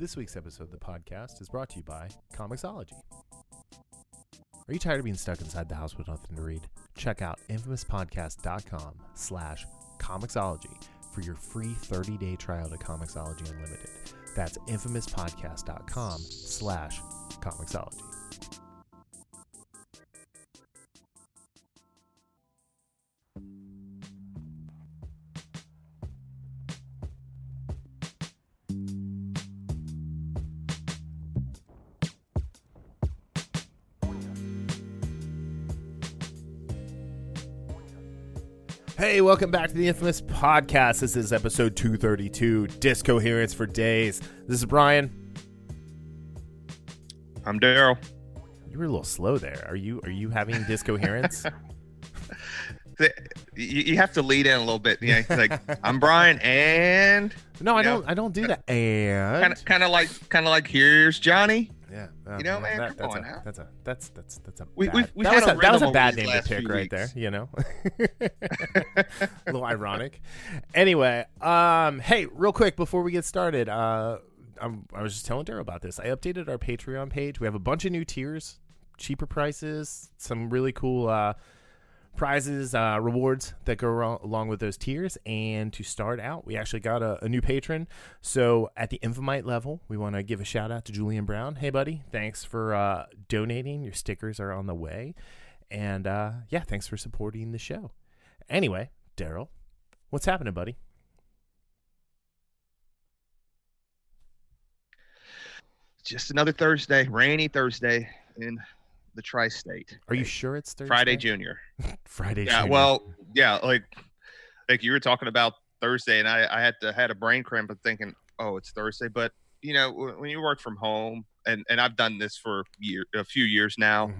This week's episode of the podcast is brought to you by Comixology. Are you tired of being stuck inside the house with nothing to read? Check out infamouspodcast.com/Comixology for your free 30-day trial to Comixology Unlimited. That's infamouspodcast.com/Comixology. Hey, welcome back to the Infamous Podcast. This is episode 232, Decoherence for Days. This is Brian. I'm Darryl. You were a little slow there. Are you having Decoherence? You have to lead in a little bit. You know, like I'm Brian, and no, I don't do that. And kind of like here's Johnny. Yeah, man. Come on now. That's a that was a bad name to pick right there. You know, a little ironic. Anyway, hey, real quick before we get started, I was just telling Darryl about this. I updated our Patreon page. We have a bunch of new tiers, cheaper prices, some really cool prizes, rewards that go along with those tiers. And to start out, we actually got a new patron. So at the Infamite level, we want to give a shout out to Julian Brown. Hey buddy, thanks for donating. Your stickers are on the way. And yeah, thanks for supporting the show. Anyway, Darryl, what's happening, buddy? Just another Thursday, rainy Thursday in the tri-state. Are you sure it's Thursday? Friday Junior. Friday yeah, Junior. Well, yeah, like you were talking about Thursday, and I had a brain cramp of thinking, oh, it's Thursday. But you know, when you work from home, and I've done this for a few years now,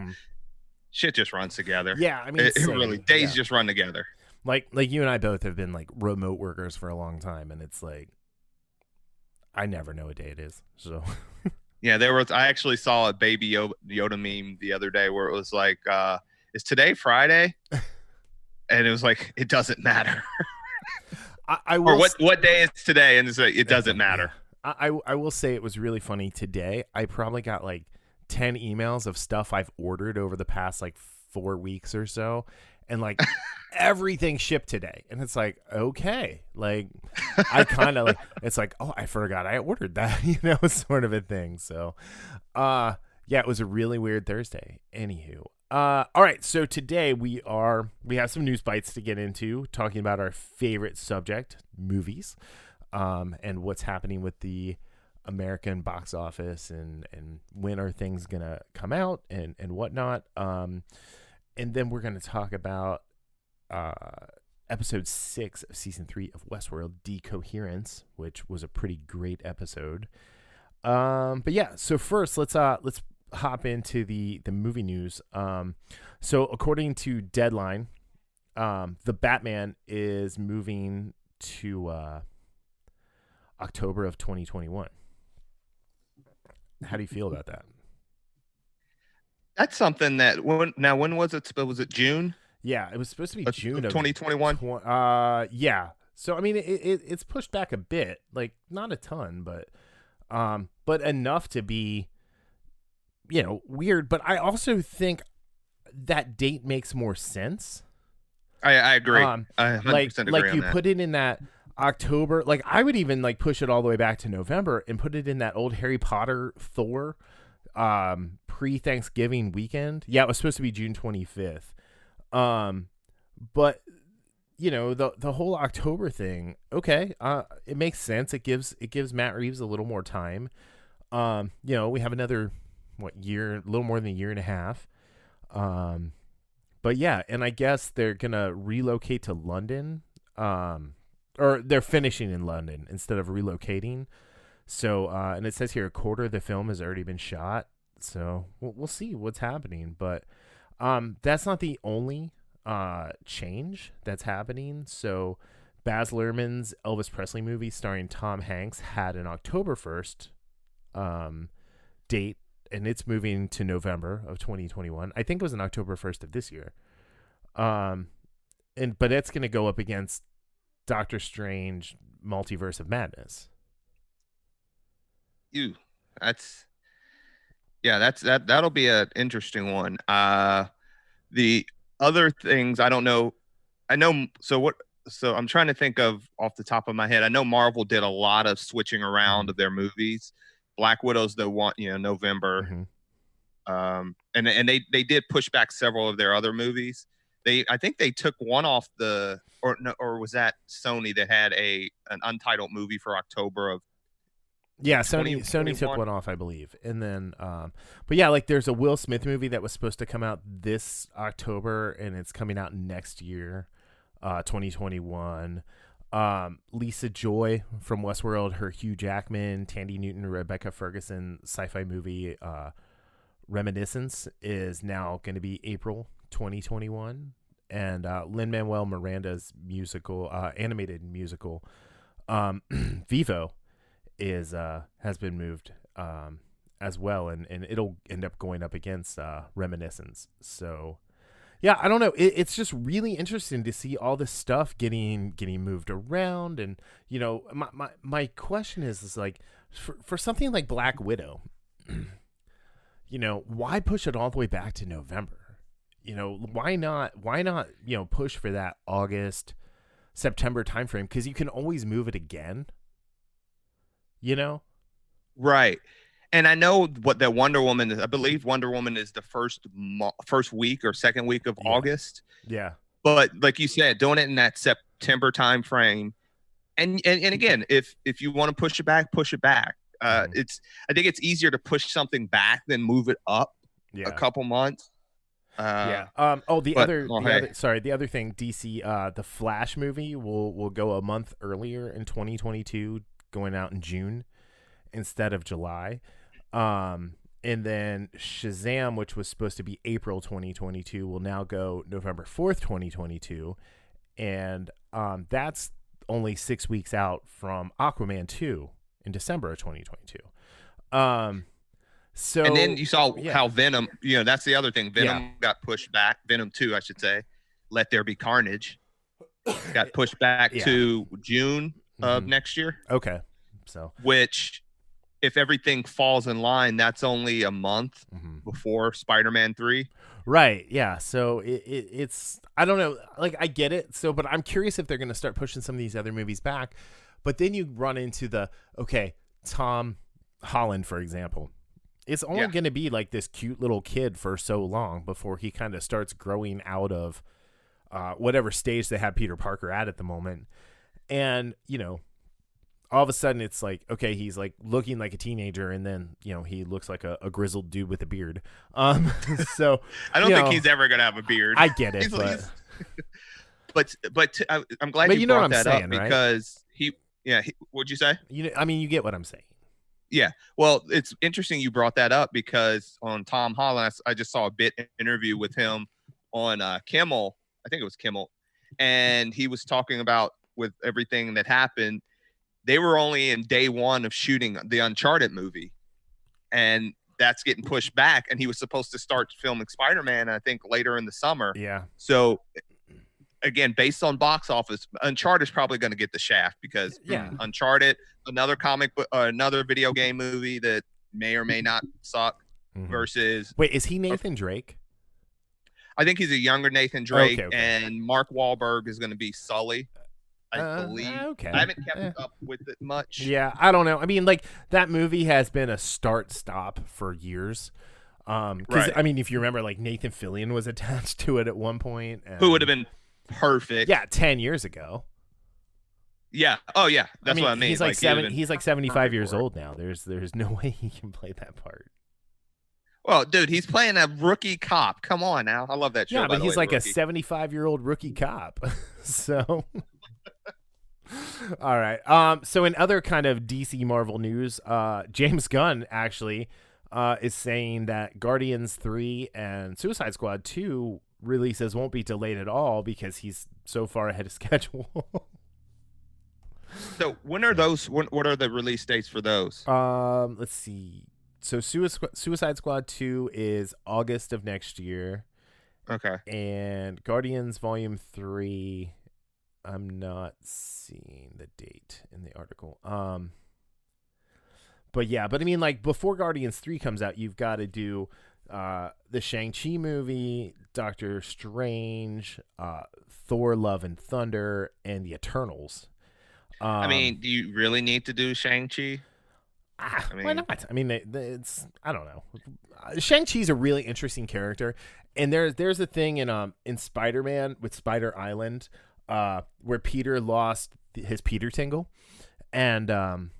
shit just runs together. Yeah, I mean, it really days just run together. Like you and I both have been like remote workers for a long time, and it's like I never know what day it is. So. Yeah, I actually saw a Baby Yoda meme the other day where it was like, is today Friday? And it was like, it doesn't matter. I will or what day is today? And it's like, it doesn't matter. I will say it was really funny today. I probably got like 10 emails of stuff I've ordered over the past like 4 weeks or so. And like everything shipped today. And it's like, okay. Like I kind of like, it's like, oh, I forgot I ordered that, you know, sort of a thing. So yeah, it was a really weird Thursday. Anywho. All right. So today we have some news bites to get into, talking about our favorite subject, movies, and what's happening with the American box office and when are things going to come out and whatnot. And then we're going to talk about episode 6 of season 3 of Westworld, Decoherence, which was a pretty great episode. But yeah, so first let's hop into the movie news. So according to Deadline, the Batman is moving to October of 2021. How do you feel about that? That's something that when was it? Was it June? Yeah, it was supposed to be June of 2021. Yeah. So I mean, it's pushed back a bit, like not a ton, but enough to be, you know, weird. But I also think that date makes more sense. I agree. I 100% agree like on you that. put it in that October. Like I would even like push it all the way back to November and put it in that old Harry Potter Thor pre-Thanksgiving weekend. Yeah, it was supposed to be June 25th. But you know, the whole October thing, okay, it makes sense. It gives Matt Reeves a little more time. You know, we have another year, a little more than a year and a half. But yeah, and I guess they're gonna relocate to London. Or they're finishing in London instead of relocating. So, and it says here a quarter of the film has already been shot. So we'll see what's happening. But that's not the only change that's happening. So Baz Luhrmann's Elvis Presley movie starring Tom Hanks had an October 1st date, and it's moving to November of 2021. I think it was an October 1st of this year. But it's going to go up against Doctor Strange Multiverse of Madness. You. That's that'll be an interesting one. The other things I don't know. I know. So what? So I'm trying to think of off the top of my head. I know Marvel did a lot of switching around of their movies. Black Widow's the one, November. Mm-hmm. And they did push back several of their other movies. I think they took one off or was that Sony that had an untitled movie for October of Yeah, Sony took one off, I believe. And then but yeah, like there's a Will Smith movie that was supposed to come out this October and it's coming out next year, 2021. Lisa Joy from Westworld, her Hugh Jackman, Tandy Newton, Rebecca Ferguson sci-fi movie Reminiscence is now going to be April 2021. And Lin-Manuel Miranda's animated musical Vivo has been moved as well, and it'll end up going up against Reminiscence. So yeah, I don't know, it's just really interesting to see all this stuff getting moved around. And my question is like for something like Black Widow, why push it all the way back to November? Why not push for that August September timeframe, because you can always move it again. Right. And I know that Wonder Woman is. I believe Wonder Woman is the first week or second week of August. Yeah. But like you said, doing it in that September time frame, and again, if you want to push it back, push it back. I think it's easier to push something back than move it up a couple months. The other thing, DC, the Flash movie will go a month earlier in 2022, going out in June instead of July. And then Shazam, which was supposed to be April 2022, will now go November 4th, 2022. And that's only 6 weeks out from Aquaman 2 in December of 2022. So, and then you saw how Venom, that's the other thing. Venom got pushed back. Venom 2, I should say. Let There Be Carnage got pushed back to June of next year. Okay. So, which, if everything falls in line, that's only a month before Spider-Man 3. Right. Yeah. So it's, I don't know. Like, I get it. So, but I'm curious if they're going to start pushing some of these other movies back. But then you run into Tom Holland, for example. It's only going to be like this cute little kid for so long before he kind of starts growing out of whatever stage they have Peter Parker at the moment. And, all of a sudden it's like, okay, he's like looking like a teenager, and then, he looks like a grizzled dude with a beard. So I don't think he's ever going to have a beard. I get it. But I'm glad you brought that up, because right? What'd you say? You get what I'm saying. Yeah. Well, it's interesting you brought that up, because on Tom Holland, I just saw a bit interview with him on Kimmel. I think it was Kimmel. And he was talking about, with everything that happened, they were only in day one of shooting the Uncharted movie. And that's getting pushed back. And he was supposed to start filming Spider-Man, I think, later in the summer. Yeah. So, again, based on box office, Uncharted is probably going to get the shaft, because Uncharted, another comic book, another video game movie that may or may not suck. Versus, wait, is he Nathan Drake? I think he's a younger Nathan Drake, and Mark Wahlberg is going to be Sully, I believe. Okay. I haven't kept up with it much. Yeah, I don't know. I mean, like, that movie has been a start-stop for years. Right. I mean, if you remember, like, Nathan Fillion was attached to it at one point. Who would have been perfect. Yeah, 10 years ago. Yeah. Oh, yeah. That's what I mean. He's like 75 years old now. There's no way he can play that part. Well, dude, he's playing a rookie cop. Come on now. I love that show. Yeah, but he's like a 75-year-old rookie cop. So, all right. So in other kind of DC Marvel news, James Gunn actually is saying that Guardians 3 and Suicide Squad 2 releases won't be delayed at all because he's so far ahead of schedule. So when are those? What are the release dates for those? Let's see. So Suicide Squad 2 is August of next year. Okay. And Guardians Volume 3, I'm not seeing the date in the article. but I mean, like, before Guardians 3 comes out, you've got to do the Shang-Chi movie, Doctor Strange, Thor: Love and Thunder, and the Eternals. I mean, do you really need to do Shang-Chi? Why not? I mean, it's, I don't know. Shang-Chi's a really interesting character, and there's a thing in Spider-Man with Spider Island where Peter lost his Peter tingle, and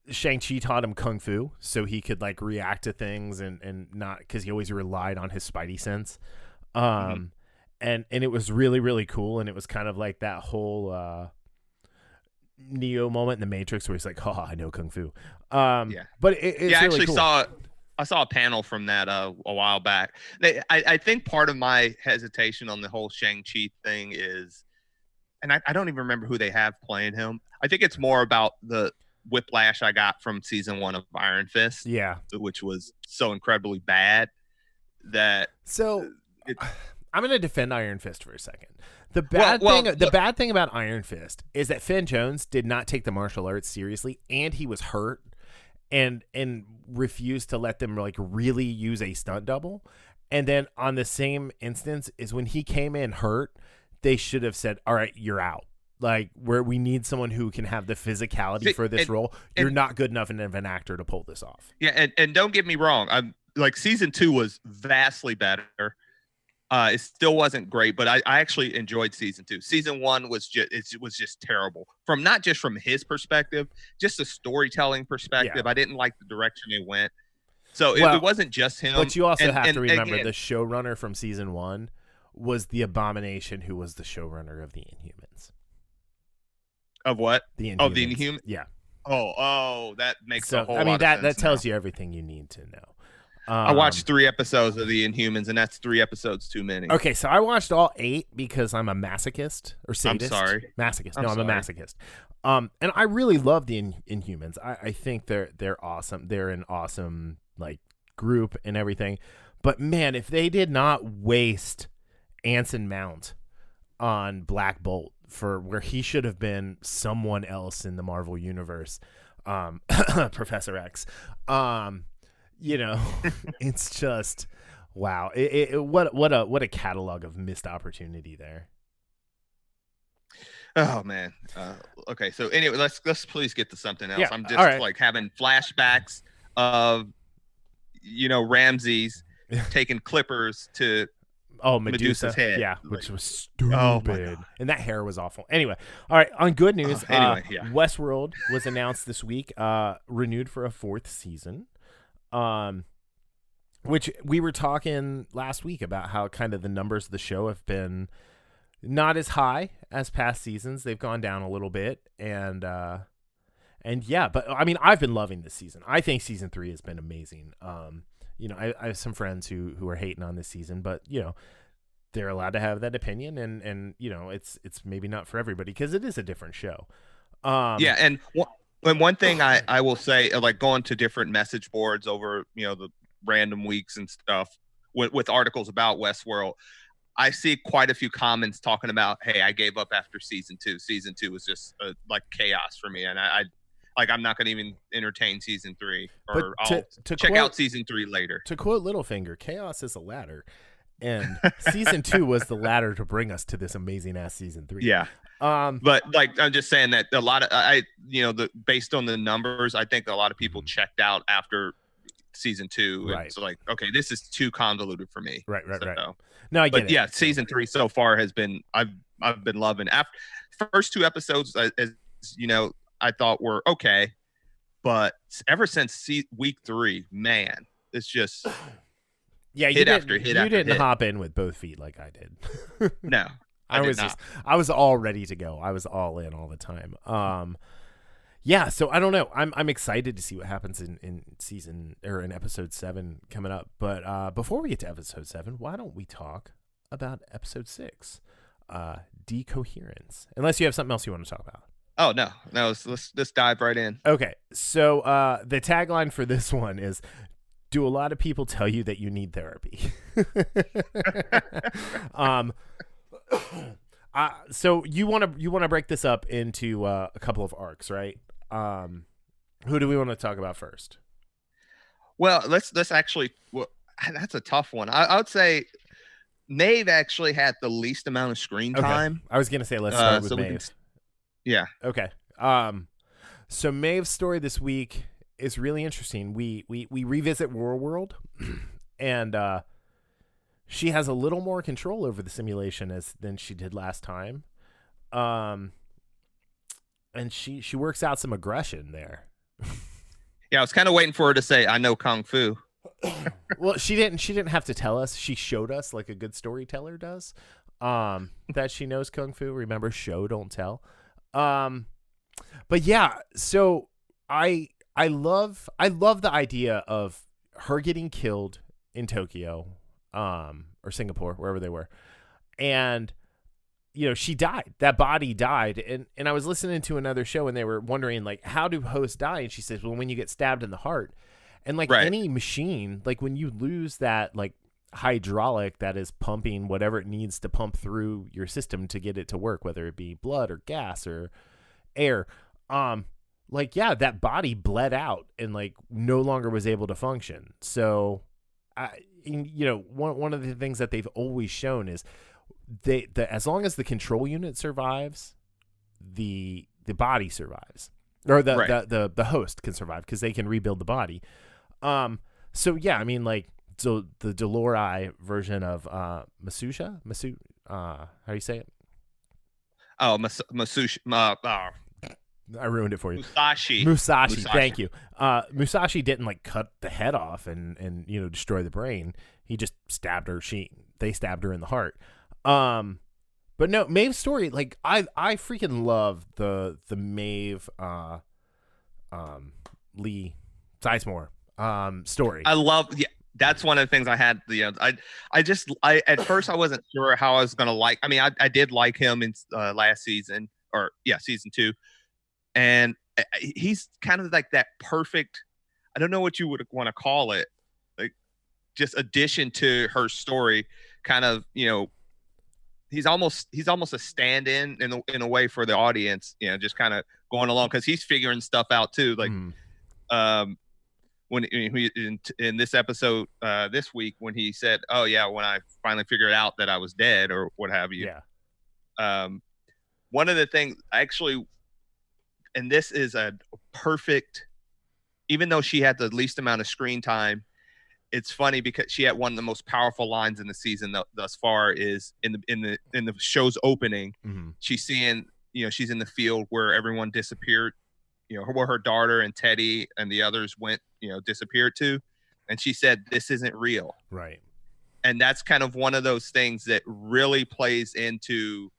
Shang-Chi taught him kung fu so he could like react to things and not, because he always relied on his spidey sense. And it was really, really cool, and it was kind of like that whole Neo moment in the Matrix where he's like, "Oh, I know kung fu." But it's I really actually cool. I saw a panel from that a while back. I think part of my hesitation on the whole Shang-Chi thing is, and I don't even remember who they have playing him. I think it's more about the whiplash I got from season 1 of Iron Fist, which was so incredibly bad that. So I'm going to defend Iron Fist for a second. The bad thing about Iron Fist is that Finn Jones did not take the martial arts seriously, and he was hurt and refused to let them like really use a stunt double. And then on the same instance is when he came in hurt, they should have said, "All right, you're out." Like, where we need someone who can have the physicality for this role. You're not good enough of an actor to pull this off. Yeah, and don't get me wrong. I'm like, season 2 was vastly better. It still wasn't great, but I actually enjoyed season 2. Season 1 was just terrible, from not just from his perspective, just the storytelling perspective. Yeah. I didn't like the direction it went. So it wasn't just him. But you also have to remember the showrunner from season 1 was the Abomination, who was the showrunner of the Inhumans. Of what? The Inhumans. Oh, the Inhumans? Yeah. Oh, that makes a whole lot of sense. That tells you everything you need to know. I watched 3 episodes of the Inhumans, and that's 3 episodes too many. Okay, so I watched all 8 because I'm a masochist or sadist. I'm sorry. Masochist. I'm a masochist. And I really love the Inhumans. I think they're awesome. They're an awesome like group and everything. But man, if they did not waste Anson Mount on Black Bolt for where he should have been someone else in the Marvel universe, Professor X, it's just wow. What a catalog of missed opportunity there. Oh man. Okay, so anyway, let's please get to something else. Yeah, I'm just like having flashbacks of Ramses taking clippers to Medusa's head. Yeah, which was stupid. And that hair was awful. Anyway, all right, on good news, Westworld was announced this week, renewed for a 4th season. Which we were talking last week about how kind of the numbers of the show have been not as high as past seasons. They've gone down a little bit, and yeah, but I mean, I've been loving this season. I think season 3 has been amazing. I have some friends who are hating on this season, but they're allowed to have that opinion, and it's maybe not for everybody because it is a different show. And one thing I will say, like going to different message boards over the random weeks and stuff with articles about Westworld, I see quite a few comments talking about, "Hey, I gave up after season 2. Season 2 was just like chaos for me, and I'm not going to even entertain season 3, or I'll check out season 3 later." To quote Littlefinger, "Chaos is a ladder," and season 2 was the ladder to bring us to this amazing ass season 3. Yeah. But like, I'm just saying that a lot of based on the numbers, I think a lot of people checked out after season 2. Right. It's like, okay, this is too convoluted for me. Right. No, I get it. Yeah, season 3 so far has been, I've been loving. After first 2 episodes, as I thought were okay, but ever since week 3, man, it's just hit after hit. You didn't hop in with both feet like I did. No, I was all ready to go. I was all in all the time. Yeah, so I don't know. I'm excited to see what happens in season or in episode 7 coming up. But before we get to episode 7, why don't we talk about episode 6, Decoherence? Unless you have something else you want to talk about. Oh no, let's dive right in. Okay, so the tagline for this one is, "Do a lot of people tell you that you need therapy?" So you want to break this up into a couple of arcs, right? Who do we want to talk about first? Well, let's actually. Well, that's a tough one. I would say Maeve actually had the least amount of screen Okay. time. I was gonna say let's start with so Maeve. Yeah. Okay. So Maeve's story this week is really interesting. We revisit World, and she has a little more control over the simulation than she did last time. And she works out some aggression there. Yeah, I was kind of waiting for her to say, "I know kung fu." Well, she didn't have to tell us. She showed us like a good storyteller does. That she knows kung fu. Remember, show don't tell. But yeah, so I love the idea of her getting killed in Tokyo, or Singapore, wherever they were, and she died. That body died, and I was listening to another show, and they were wondering like, how do hosts die? And she says, well, when you get stabbed in the heart, and like any machine, like when you lose that like hydraulic that is pumping whatever it needs to pump through your system to get it to work, whether it be blood or gas or air, like that body bled out and like no longer was able to function. So one of the things that they've always shown is as long as the control unit survives, the body survives, or the host can survive because they can rebuild the body. So yeah, I mean, like, so the Delori version of Masusha, how do you say it? Oh, Masusha. I ruined it for you. Musashi. Thank you. Musashi didn't like cut the head off and destroy the brain. He just stabbed her. They stabbed her in the heart. But no, Maeve's story, like I freaking love the Maeve Lee Sizemore story. I love. Yeah, that's one of the things I had. I at first I wasn't sure how I was gonna like. I mean, I did like him in last season, or season 2. And he's kind of like that perfect, I don't know what you would want to call it, like just addition to her story, kind of, he's almost a stand-in in a way for the audience, just kind of going along because he's figuring stuff out too. Like when in this episode this week when he said, "Oh yeah, when I finally figured out that I was dead," or what have you. Yeah. One of the things actually. And this is a perfect, even though she had the least amount of screen time, it's funny because she had one of the most powerful lines in the season thus far is in the show's opening. Mm-hmm. She's seeing, she's in the field where everyone disappeared, where her daughter and Teddy and the others went, disappeared to. And she said, "This isn't real." Right. And that's kind of one of those things that really plays into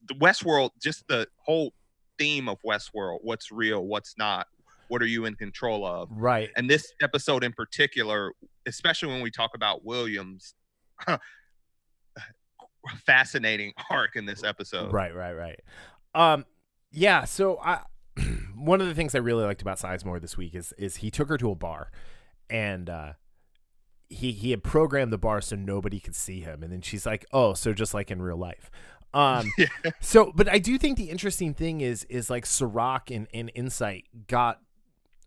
the Westworld, just the whole theme of Westworld. What's real, what's not, what are you in control of? Right. And this episode in particular, especially when we talk about Williams, fascinating arc in this episode. Right. Yeah, so one of the things I really liked about Sizemore this week is he took her to a bar, and he had programmed the bar so nobody could see him, and then she's like, "Oh, so just like in real life." Yeah. So, but I do think the interesting thing is like Sirach and Insight got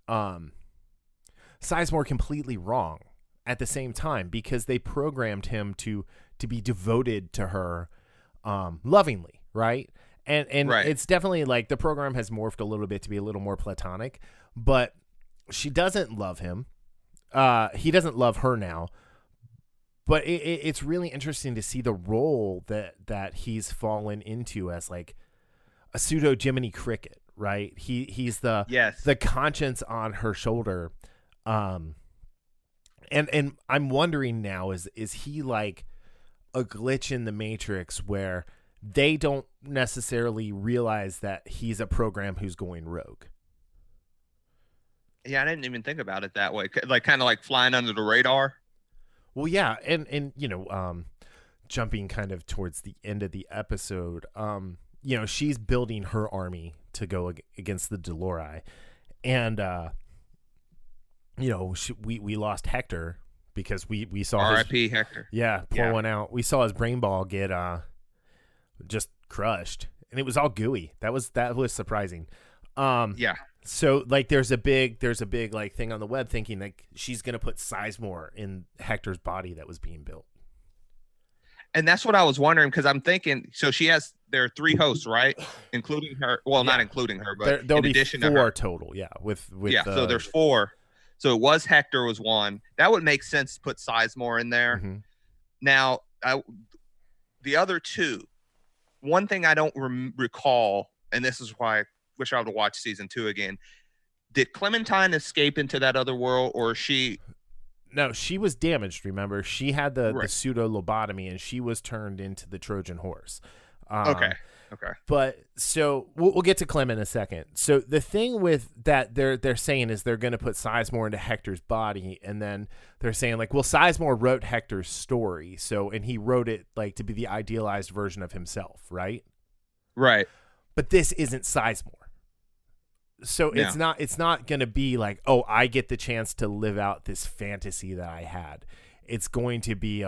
Sizemore completely wrong at the same time, because they programmed him to be devoted to her lovingly, right? And right. It's definitely like the program has morphed a little bit to be a little more platonic, but she doesn't love him. He doesn't love her now. But it's really interesting to see the role that he's fallen into as like a pseudo Jiminy Cricket, right? He's the conscience on her shoulder, and I'm wondering now, is he like a glitch in the Matrix where they don't necessarily realize that he's a program who's going rogue? Yeah, I didn't even think about it that way. Like kind of like flying under the radar. Well, yeah, and jumping kind of towards the end of the episode, she's building her army to go against the Delori, and we lost Hector because we saw R.I.P. Hector. Yeah, pour one out. We saw his brain ball get just crushed, and it was all gooey. That was surprising. Yeah. So like there's a big like thing on the web thinking like she's gonna put Sizemore in Hector's body that was being built. And that's what I was wondering, because I'm thinking, so there are 3 hosts, right? Including her. Well, not including her, but there'll in be addition 4 to her. total. Yeah. With So there's 4. So it was Hector was 1. That would make sense to put Sizemore in there. Mm-hmm. Now, the other 2, one thing I don't recall, and this is why I wish I would watch season 2 again. Did Clementine escape into that other world, or she? No, she was damaged. Remember, she had the pseudo lobotomy, and she was turned into the Trojan horse. Okay. But so we'll get to Clem in a second. So the thing with that they're saying is they're going to put Sizemore into Hector's body, and then they're saying like, well, Sizemore wrote Hector's story, so and he wrote it like to be the idealized version of himself, right? Right. But this isn't Sizemore. So it's not going to be like, oh, I get the chance to live out this fantasy that I had. It's going to be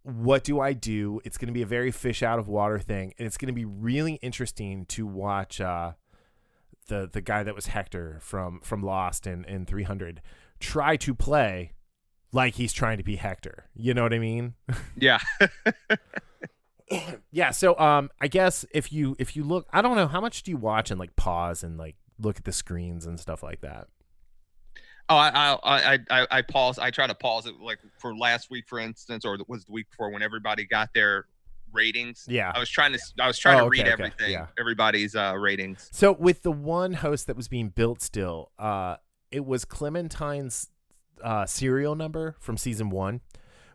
what do I do? It's going to be a very fish out of water thing, and it's going to be really interesting to watch the guy that was Hector from Lost and 300 try to play like he's trying to be Hector. You know what I mean? Yeah. Yeah. So I guess if you look, I don't know, how much do you watch and like pause and like look at the screens and stuff like that? Oh, I pause. I try to pause it, like for last week, for instance, or it was the week before when everybody got their ratings. Yeah, I was trying to read everything, everybody's ratings. So with the one host that was being built still, it was Clementine's serial number from season 1.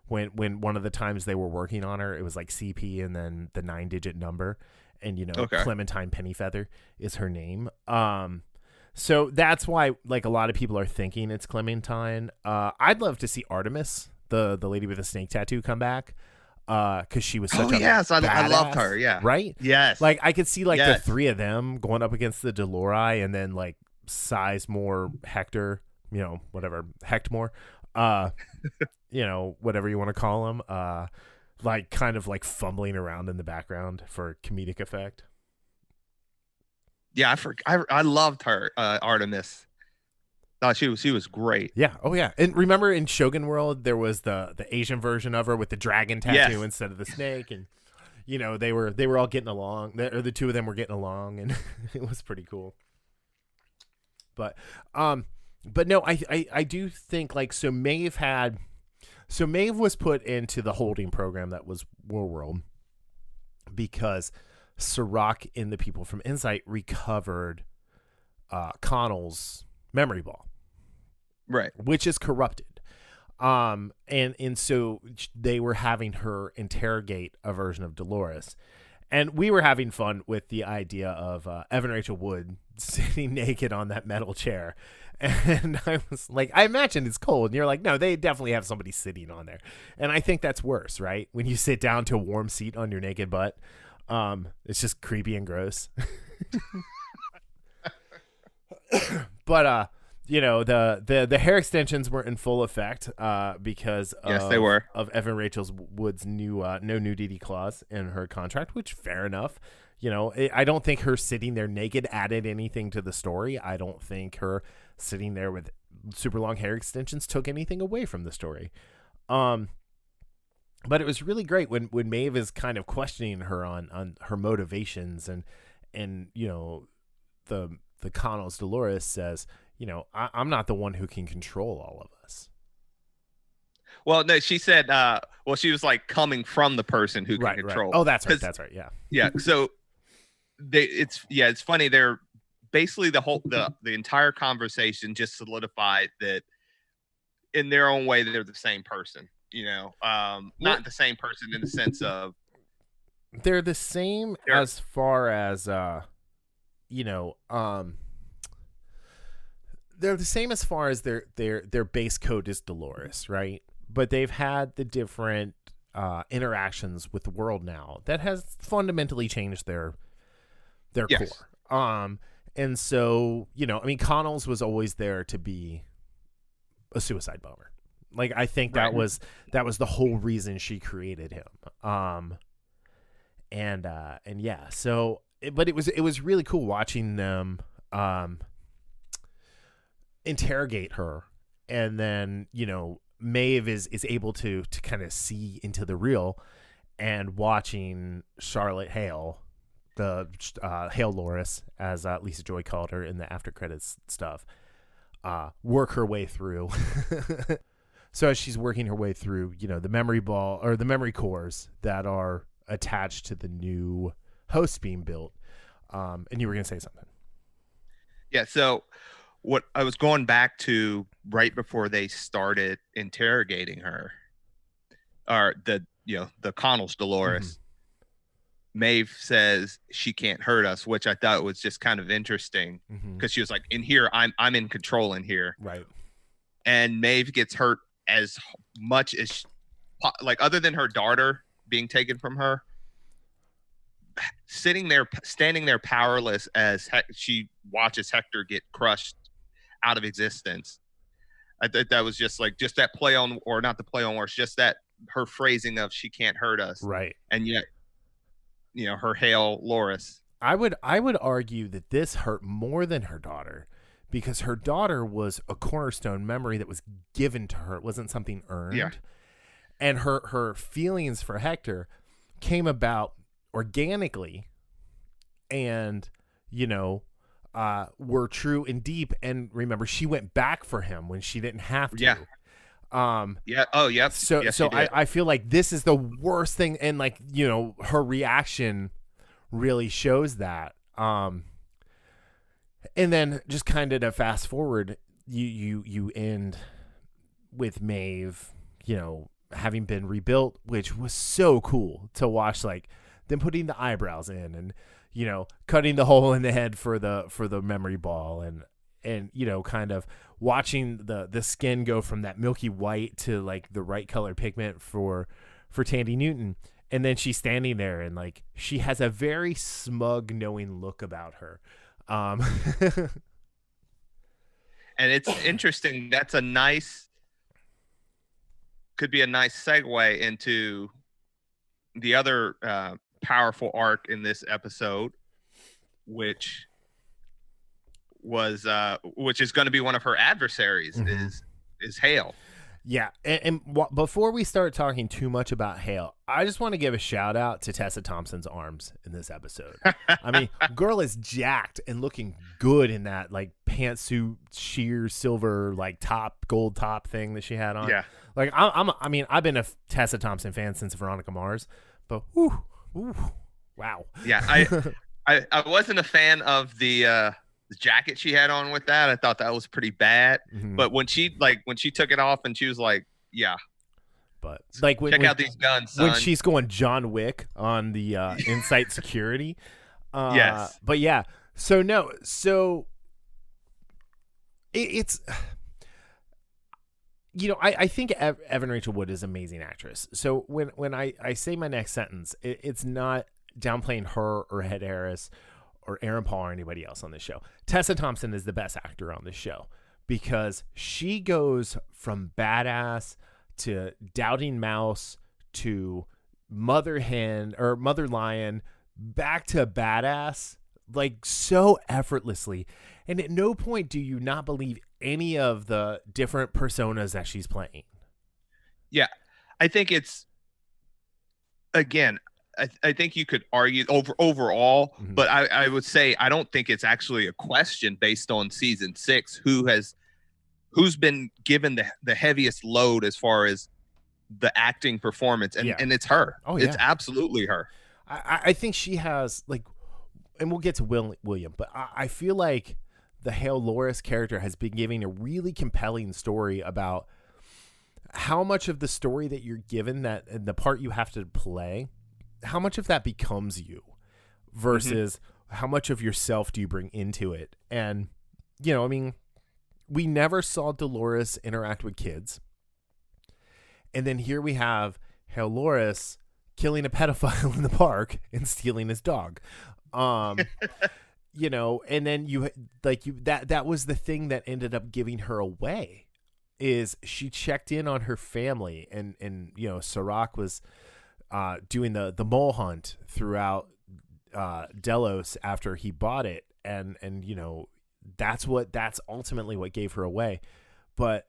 When one of the times they were working on her, it was like CP and then the 9-digit number, and Clementine Pennyfeather is her name. So that's why like a lot of people are thinking it's Clementine. I'd love to see Artemis, the lady with the snake tattoo, come back. Because she was such a badass, I loved her. Yeah. Right. Yes. Like I could see like the 3 of them going up against the Delori, and then like Sizemore, Hector, whatever, Hectmore, whatever you want to call him, like kind of like fumbling around in the background for comedic effect. Yeah, I loved her, Artemis. Oh, she was great. Yeah. Oh yeah. And remember in Shogun World there was the Asian version of her with the dragon tattoo instead of the snake, and they were all getting along, or the 2 of them were getting along, and it was pretty cool. But no, I do think like Maeve was put into the holding program that was Warworld because Sirach and the people from Insight recovered Connell's memory ball, right, which is corrupted, and so they were having her interrogate a version of Dolores, and we were having fun with the idea of Evan Rachel Wood sitting naked on that metal chair, and I was like, I imagine it's cold, and you're like, no, they definitely have somebody sitting on there, and I think that's worse, right? When you sit down to a warm seat on your naked butt. It's just creepy and gross. But the hair extensions were in full effect because they were of Evan Rachel Wood's new no nudity clause in her contract, which fair enough. I don't think her sitting there naked added anything to the story. I don't think her sitting there with super long hair extensions took anything away from the story. But it was really great when Maeve is kind of questioning her on her motivations, and the Connell's Dolores says, I'm not the one who can control all of us. Well, no, she said, she was like coming from the person who can control. Right. Oh, that's right. That's right. Yeah. Yeah. So it's funny. They're basically the entire conversation just solidified that in their own way that they're the same person. Not the same person in the sense of they're the same as far as they're the same as far as their base code is Dolores, right? But they've had the different interactions with the world now that has fundamentally changed their core. And so Connell's was always there to be a suicide bomber. Like I think that was the whole reason she created him. And yeah, so but it was really cool watching them interrogate her, and then Maeve is able to kind of see into the real, and watching Charlotte Hale, the Hale Loris, as Lisa Joy called her in the after credits stuff, work her way through. So as she's working her way through, the memory ball or the memory cores that are attached to the new host being built. And you were going to say something. Yeah. So what I was going back to right before they started interrogating her, or the Connell's Dolores, Maeve says she can't hurt us, which I thought was just kind of interesting, because she was like, in here, I'm in control in here. Right. And Maeve gets hurt as much as other than her daughter being taken from her, standing there powerless as she watches Hector get crushed out of existence. I thought that was just that play on, or not the play on words, just that her phrasing of she can't hurt us. Right. And yet, her Hale Loris. I would argue that this hurt more than her daughter, because her daughter was a cornerstone memory that was given to her. It wasn't something earned. Yeah. And her feelings for Hector came about organically, and were true and deep. And remember, she went back for him when she didn't have to. Yeah. Yeah. Oh, yep. So yes, I feel like this is the worst thing, and her reaction really shows that. And then just kind of to fast forward, you end with Maeve, having been rebuilt, which was so cool to watch, them putting the eyebrows in, and cutting the hole in the head for the memory ball, and kind of watching the skin go from that milky white to the right color pigment for Tandy Newton. And then she's standing there, and she has a very smug, knowing look about her. And it's interesting. That's could be a nice segue into the other powerful arc in this episode, which is going to be one of her adversaries, is Hale. Yeah, and before we start talking too much about Hale, I just want to give a shout out to Tessa Thompson's arms in this episode. I mean, girl is jacked and looking good in that pantsuit, sheer silver top, gold top thing that she had on. Yeah, I've been a Tessa Thompson fan since Veronica Mars, but wow. Yeah, I wasn't a fan of the jacket she had on with that. I thought that was pretty bad. But when she took it off and she was like, yeah. But check out these guns, son. When she's going John Wick on the Insight Security. Yes. But yeah. So it's I think Evan Rachel Wood is an amazing actress. So when I say my next sentence, it's not downplaying her or Head Harris or Aaron Paul or anybody else on this show. Tessa Thompson is the best actor on this show, because she goes from badass to doubting mouse to mother hen or mother lion back to badass so effortlessly. And at no point do you not believe any of the different personas that she's playing. Yeah. I think it's, again, I think you could argue overall, but I would say I don't think it's actually a question based on season 6 who's been given the heaviest load as far as the acting performance, and it's her. Oh, yeah. It's absolutely her. I think she has and we'll get to William, but I feel like the Hale Loris character has been giving a really compelling story about how much of the story that you're given, that and the part you have to play, how much of that becomes you versus how much of yourself do you bring into it. And, we never saw Dolores interact with kids. And then here we have Hale Loris killing a pedophile in the park and stealing his dog. And then that was the thing that ended up giving her away, is she checked in on her family, and Serac was doing the mole hunt throughout Delos after he bought it, and that's ultimately what gave her away. But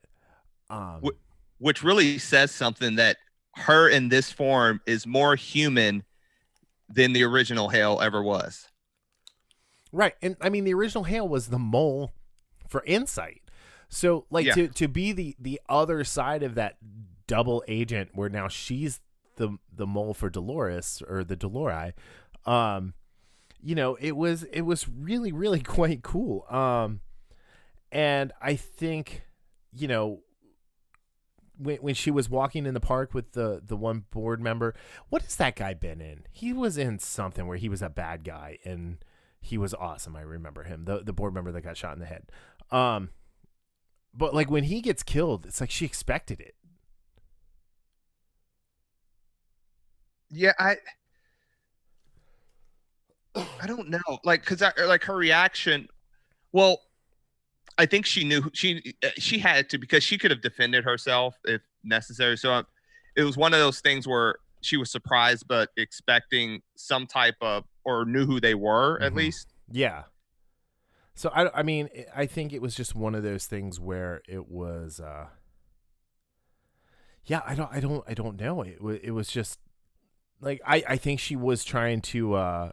which really says something, that her in this form is more human than the original Hale ever was. Right. And I mean, the original Hale was the mole for Insight. So like to be the other side of that double agent where now she's the mole for Dolores, or the Dolori, you know, it was really, really quite cool. And I think, you know, when she was walking in the park with the one board member, what has that guy been in? He was in something where he was a bad guy and he was awesome. I remember him, the board member that got shot in the head. But like when he gets killed, it's like she expected it. Yeah, I don't know, like, because like her reaction. Well, I think she knew she had to, because she could have defended herself if necessary. So it was one of those things where she was surprised but expecting some type of, or knew who they were at least. Yeah. So I mean, I think it was just one of those things where it was yeah, I don't know. It was just like I think she was trying to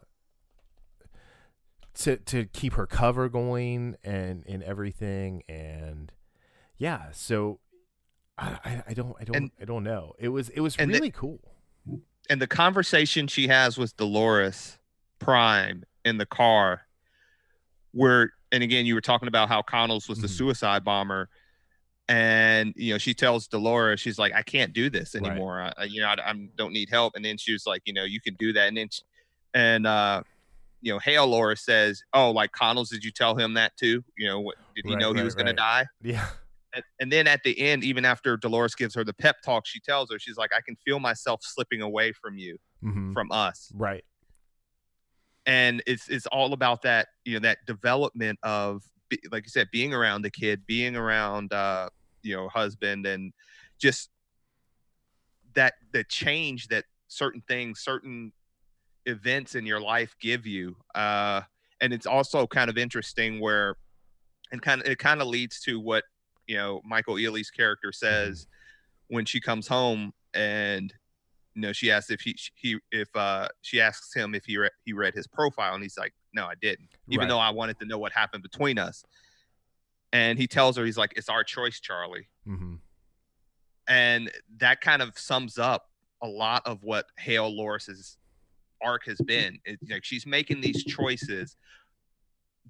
keep her cover going and everything, and yeah, so I don't know. It was really cool. And the conversation she has with Dolores Prime in the car, where, and again, you were talking about how Connells was the suicide bomber, and you know, she tells Dolores, she's like, I can't do this anymore. Right. I don't need help. And then she was like, you know, you can do that. And then you know, Hale Laura says, oh, like Connells, did you tell him that too? You know, did he know he was going to die? Yeah. And then at the end, even after Dolores gives her the pep talk, she tells her, she's like, I can feel myself slipping away from you, from us. Right. And it's all about that, you know, that development of, like you said, being around the kid, being around, you know, husband, and just that the change that certain things, certain events in your life give you. And it's also kind of interesting where, and it kind of leads to what, you know, Michael Ealy's character says when she comes home, and you know, she asks if she asks him if he read his profile, and he's like, no, I didn't, even though I wanted to know what happened between us. And he tells her, he's like, it's our choice, Charlie. And that kind of sums up a lot of what Hale Loris's arc has been. Like, she's making these choices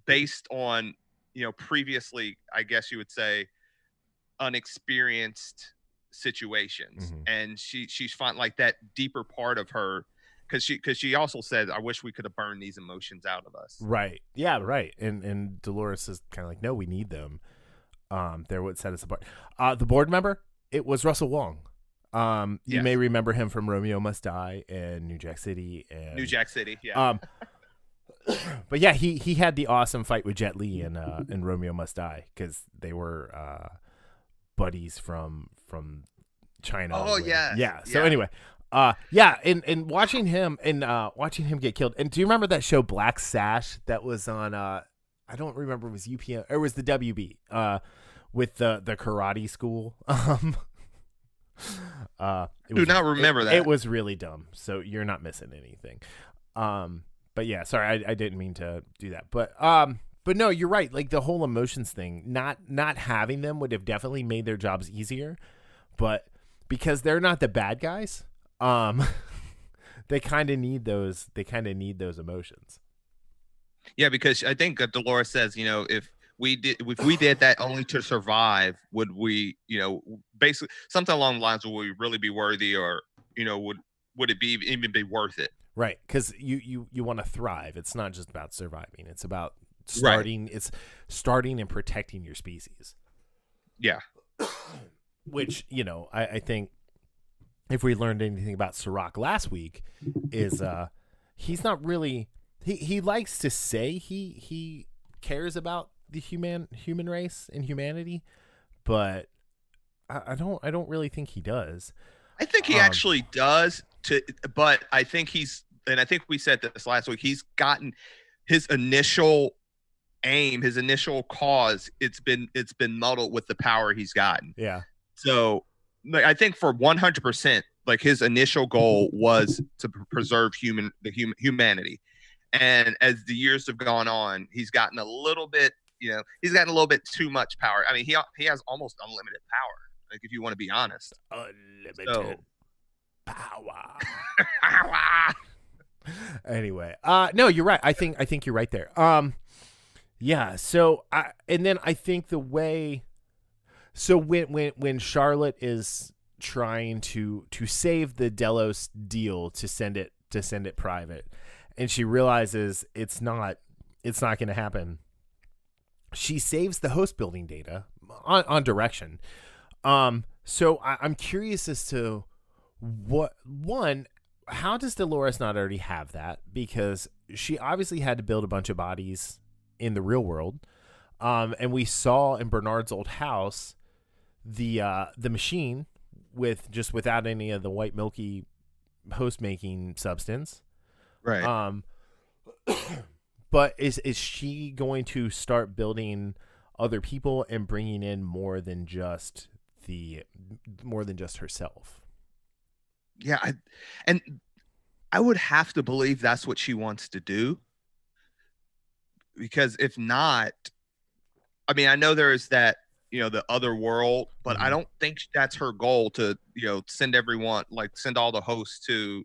based on, you know, previously, I guess you would say, unexperienced situations. And she's finding like that deeper part of her, because she also said, I wish we could have burned these emotions out of us. Right. Yeah, right. And Dolores is kind of like, no, we need them. They're what set us apart. The board member, it was Russell Wong. You may remember him from Romeo Must Die and New Jack City. Yeah. But yeah, he had the awesome fight with Jet Li in Romeo Must Die, because they were buddies from China. Oh yeah. Yeah. So anyway, and watching him get killed. And do you remember that show Black Sash that was on I don't remember, it was UPN or it was the WB with the karate school. Do not remember that. It was really dumb. So you're not missing anything. But yeah, sorry, I didn't mean to do that. But no, you're right. Like the whole emotions thing, not having them would have definitely made their jobs easier. But because they're not the bad guys, they kind of need those. They kind of need those emotions. Yeah, because I think Dolores says, you know, if we did that only to survive, would we, you know, basically something along the lines of, would we really be worthy, or, you know, would it even be worth it? Right, because you want to thrive. It's not just about surviving. It's about starting. Right. It's starting and protecting your species. Yeah. Which, you know, I think if we learned anything about Sirach last week, is he's not really he likes to say he cares about the human race and humanity, but I don't really think he does. I think he actually does, but I think and I think we said this last week, he's gotten his initial aim, his initial cause, it's been muddled with the power he's gotten. Yeah. So like, I think for 100%, like his initial goal was to preserve humanity. And as the years have gone on, he's gotten a little bit, he's gotten a little bit too much power. I mean, he has almost unlimited power. Like, if you want to be honest, unlimited power. Anyway, no, you're right. I think you're right there. Yeah. So and then I think the way, so when Charlotte is trying to save the Delos deal to send it private, and she realizes it's not going to happen, she saves the host building data on direction. So I'm curious as to how does Dolores not already have that? Because she obviously had to build a bunch of bodies in the real world. And we saw in Bernard's old house the machine without any of the white milky host making substance. Right. But is she going to start building other people and bringing in more than just herself? Yeah, I would have to believe that's what she wants to do, because if not, I mean, I know there is that, the other world, but I don't think that's her goal to, send all the hosts to,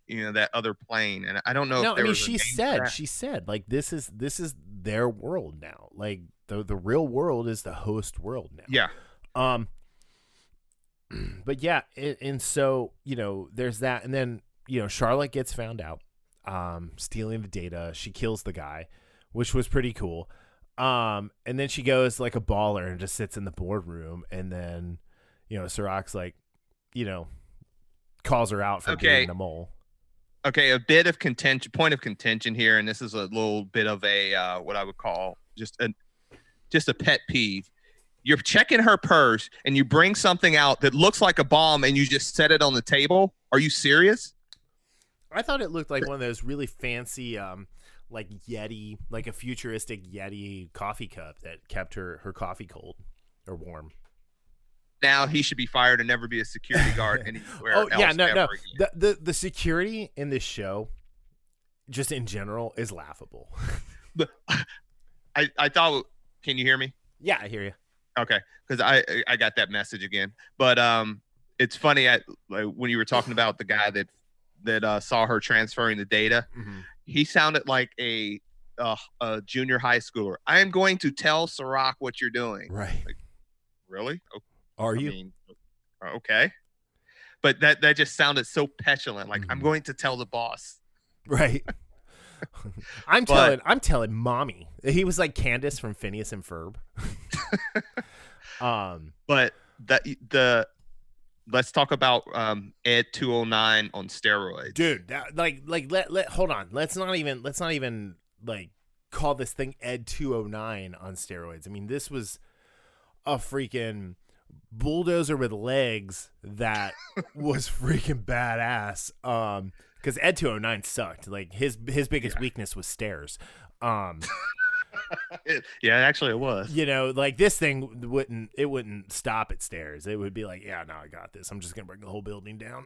that other plane. And I don't know. No, I mean, she said like, this is their world now. Like the real world is the host world now. Yeah. But yeah, and so, there's that. And then, Charlotte gets found out stealing the data. She kills the guy, which was pretty cool. And then she goes like a baller and just sits in the boardroom. And then, Sirach's like, calls her out for being the mole. Okay, a bit of point of contention here. And this is a little bit of a what I would call just a pet peeve. You're checking her purse and you bring something out that looks like a bomb and you just set it on the table. Are you serious? I thought it looked like one of those really fancy, like Yeti, like a futuristic Yeti coffee cup that kept her coffee cold or warm. Now he should be fired and never be a security guard anywhere else. Yeah, no. The security in this show, just in general, is laughable. I thought. Can you hear me? Yeah, I hear you. Okay, because I got that message again. But it's funny when you were talking about the guy that saw her transferring the data. Mm-hmm. He sounded like a junior high schooler. I am going to tell Sirach what you're doing. Right. Like, really? Are you? Okay. But that just sounded so petulant. Like, I'm going to tell the boss. Right. I'm telling mommy. He was like Candace from Phineas and Ferb. But let's talk about Ed 209 on steroids, dude. Hold on. Let's not even like call this thing Ed 209 on steroids. I mean, this was a freaking bulldozer with legs that was freaking badass. Because Ed 209 sucked. Like his biggest weakness was stairs. Yeah, actually it was. Like this thing wouldn't stop at stairs. It would be like, yeah, no, I got this. I'm just gonna bring the whole building down.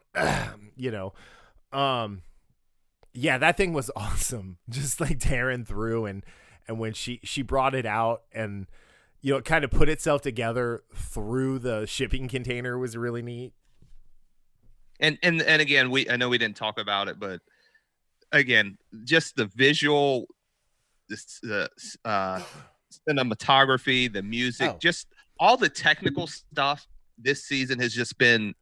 Yeah, that thing was awesome. Just like tearing through, and when she brought it out and it kind of put itself together through the shipping container was really neat. And again, I know we didn't talk about it, but again, just the visual, the cinematography, the music, just all the technical stuff this season has just been,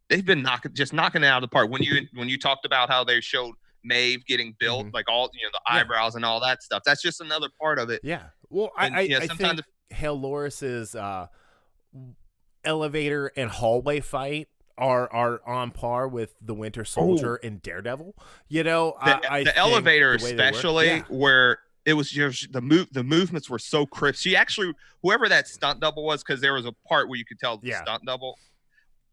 they've been knocking it out of the park. When you talked about how they showed Maeve getting built, like all the eyebrows and all that stuff, that's just another part of it. Yeah. Well, I think Hale Loris's elevator and hallway fight are on par with the Winter Soldier and Daredevil. The elevator especially, where it was just the movements were so crisp. She actually, whoever that stunt double was, because there was a part where you could tell the stunt double.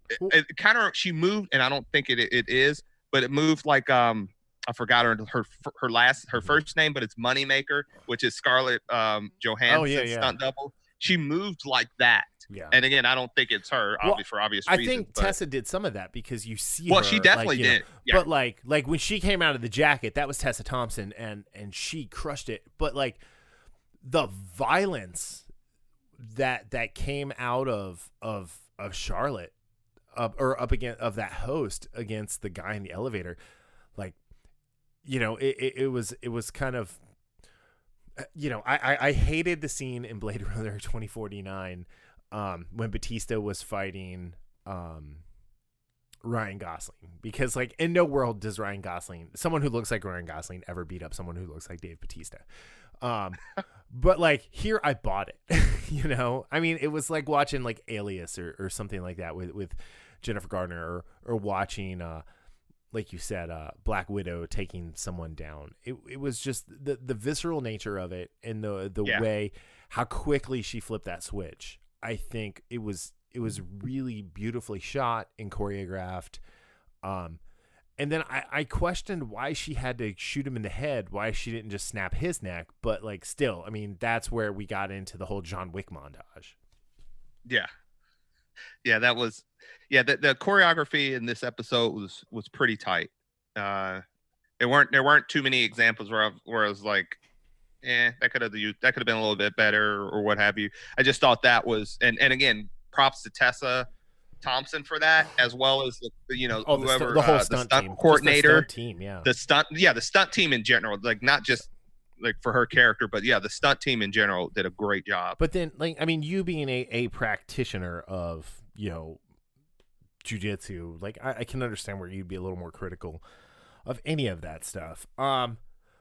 It kind of, she moved, and I don't think it is, but it moved like I forgot her first name, but it's Moneymaker, which is Scarlett Johansson's stunt double. She moved like that. Yeah. And again, I don't think it's her, for obvious reasons. I think Tessa did some of that because you see her. Well, she definitely did. Yeah. But like when she came out of the jacket, that was Tessa Thompson, and she crushed it. But like the violence that came out of Charlotte, or up against of that host against the guy in the elevator, like, it was kind of, I hated the scene in Blade Runner 2049 when Batista was fighting Ryan Gosling, because like in no world does someone who looks like Ryan Gosling ever beat up someone who looks like Dave Batista. But like here I bought it. I mean, it was like watching like Alias or something like that with Jennifer Garner, or watching like you said, Black Widow taking someone down. It was just the visceral nature of it, and the way how quickly she flipped that switch. I think it was really beautifully shot and choreographed. And then I questioned why she had to shoot him in the head, why she didn't just snap his neck. But like still, I mean, that's where we got into the whole John Wick montage. Yeah. Yeah, that was the choreography in this episode was pretty tight. There weren't too many examples where I was like, that could have been a little bit better or what have you. I just thought that was, and again, props to Tessa Thompson for that, as well as whoever the whole stunt team, coordinator, the stunt team in general, like not just like for her character, but the stunt team in general did a great job. But then, like, I mean, you being a practitioner of jiu-jitsu, like I can understand where you'd be a little more critical of any of that stuff. But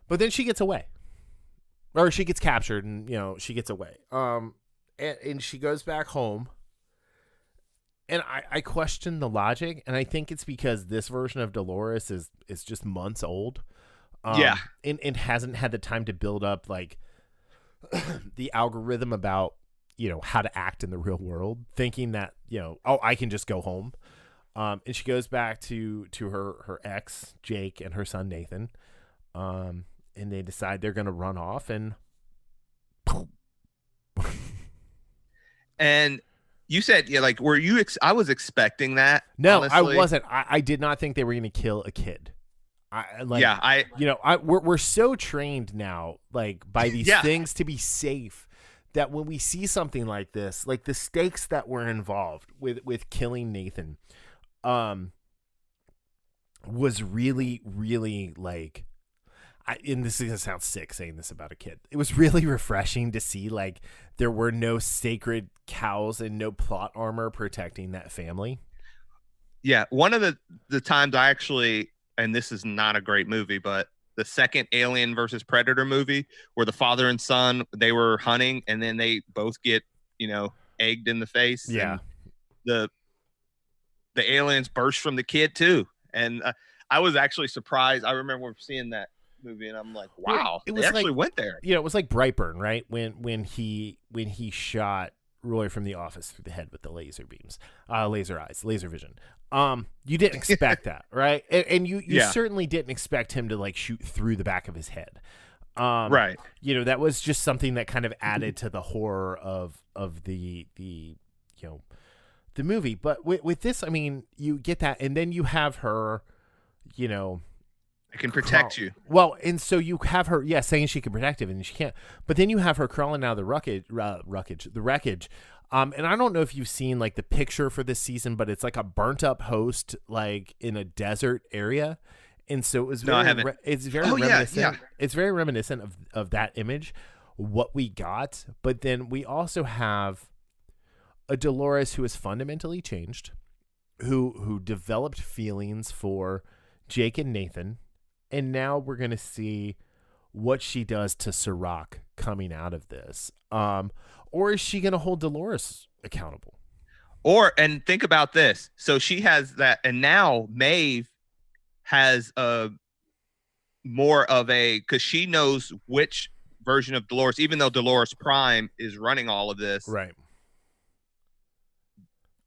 then she gets away, or she gets captured, and she gets away. And she goes back home. And I question the logic, and I think it's because this version of Dolores is just months old. And hasn't had the time to build up like the algorithm about how to act in the real world, thinking that I can just go home. And she goes back to her ex Jake and her son Nathan, and they decide they're gonna run off, and and you said like, were you I was expecting that. No, honestly. I wasn't. I did not think they were gonna kill a kid. We're so trained now, like by these things to be safe, that when we see something like this, like the stakes that were involved with killing Nathan, was really, really like, and this is gonna sound sick saying this about a kid. It was really refreshing to see like there were no sacred cows and no plot armor protecting that family. Yeah, one of the times I actually. And this is not a great movie, but the second Alien versus Predator movie, where the father and son, they were hunting, and then they both get, egged in the face. Yeah. And the aliens burst from the kid too. And I was actually surprised. I remember seeing that movie, and I'm like, wow, they actually went there. It was like Brightburn, right? When he shot Roy from The Office through the head with the laser beams, laser eyes, laser vision. You didn't expect that, right? And you certainly didn't expect him to like shoot through the back of his head. Right. That was just something that kind of added to the horror of the movie. But with this, I mean, you get that, and then you have her, I can protect you. Well, and so you have her, saying she can protect him, and she can't. But then you have her crawling out of the wreckage. And I don't know if you've seen like the picture for this season, but it's like a burnt up host, like in a desert area. And so it was very, I haven't. It's very reminiscent. Yeah. It's very reminiscent of that image, what we got. But then we also have a Dolores who is fundamentally changed, who developed feelings for Jake and Nathan. And now we're going to see what she does to Sirach coming out of this. Or is she going to hold Dolores accountable? And think about this. So she has that, and now Maeve has more of because she knows which version of Dolores, even though Dolores Prime is running all of this. Right.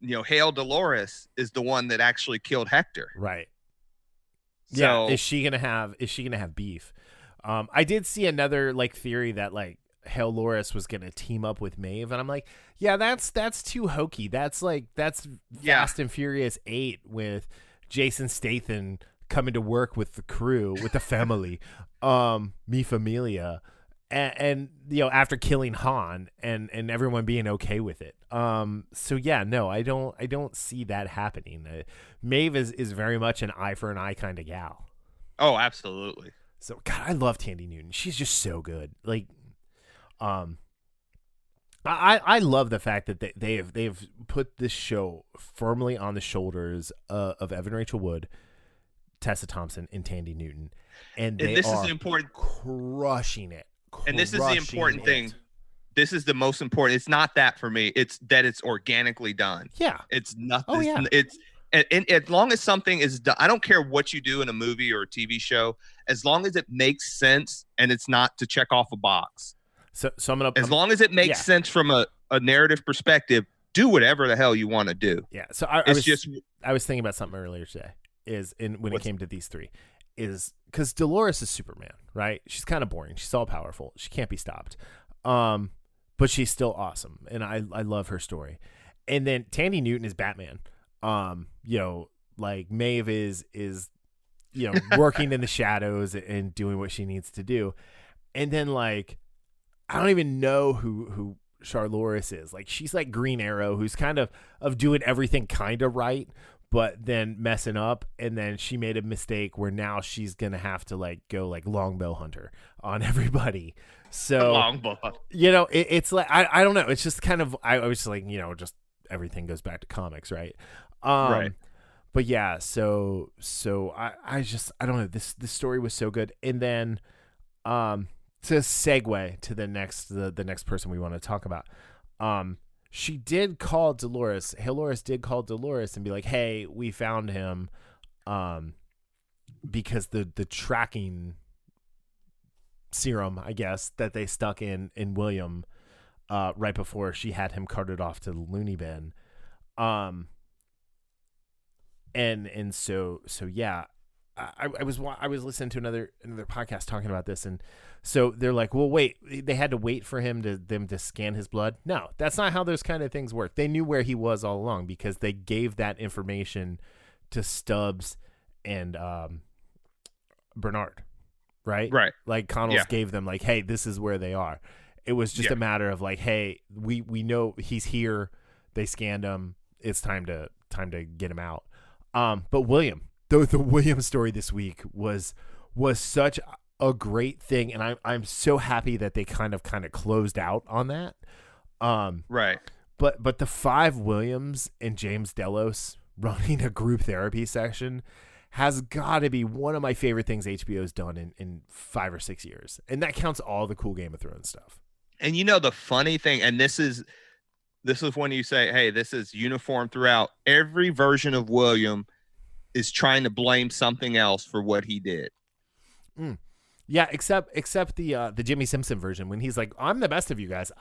Hail Dolores is the one that actually killed Hector. Right. Yeah, So is she gonna have beef? I did see another like theory that like Hale Loris was gonna team up with Maeve, and I'm like, yeah, that's too hokey. That's yeah, Fast and Furious 8 with Jason Statham coming to work with the crew, with the family, Mi Familia, and you know, after killing Han and everyone being okay with it. So yeah, no, I don't see that happening. Maeve is very much an eye for an eye kind of gal. oh, absolutely. So God, I love Tandy Newton. She's just so good. Like, um, I love the fact that they've put this show firmly on the shoulders of Evan Rachel Wood, Tessa Thompson, and Tandy Newton, and they This is are the important. crushing it. And this is the important thing. it. This is the most important. It's not that for me. It's that it's organically done. Yeah. It's nothing. Oh, yeah. It's and as long as something is done, I don't care what you do in a movie or a TV show, as long as it makes sense and it's not to check off a box. So I'm gonna. As long as it makes sense from a narrative perspective, do whatever the hell you want to do. Yeah. So I was thinking about something earlier today. When it came to these three, is because Dolores is Superman, right? She's kind of boring. She's all powerful. She can't be stopped. But she's still awesome, and I love her story. And then Tandy Newton is Batman. You know, like Maeve is you know, working in the shadows and doing what she needs to do. And then like I don't even know who Charloris is. Like she's like Green Arrow, who's kind of doing everything kind of right, but then messing up. And then she made a mistake where now she's gonna have to like go like longbow hunter on everybody. So Longbow. You know, it's like I don't know. It's just kind of I was just like, you know, just everything goes back to comics, right? Right. But yeah, so I don't know. This story was so good. And then to segue to the next person we want to talk about. She did call Dolores. Dolores did call Dolores and be like, "Hey, we found him." Because the tracking serum, I guess, that they stuck in William right before she had him carted off to the loony bin. And so yeah, I was listening to another podcast talking about this, and so they're like, well, wait, they had to wait for them to scan his blood. No, that's not how those kind of things work. They knew where he was all along because they gave that information to Stubbs and Bernard, right? Right. Like Connells gave them like, hey, this is where they are. It was just a matter of like, hey, we know he's here. They scanned him. It's time to get him out. But William, the William story this week was such a great thing, and I'm so happy that they kind of closed out on that. Right. But the 5 Williams and James Delos running a group therapy session has got to be one of my favorite things HBO's done in 5 or 6 years, and that counts all the cool Game of Thrones stuff. And you know the funny thing, and this is when you say, hey, this is uniform throughout. Every version of William is trying to blame something else for what he did. Yeah, except the Jimmy Simpson version when he's like, I'm the best of you guys.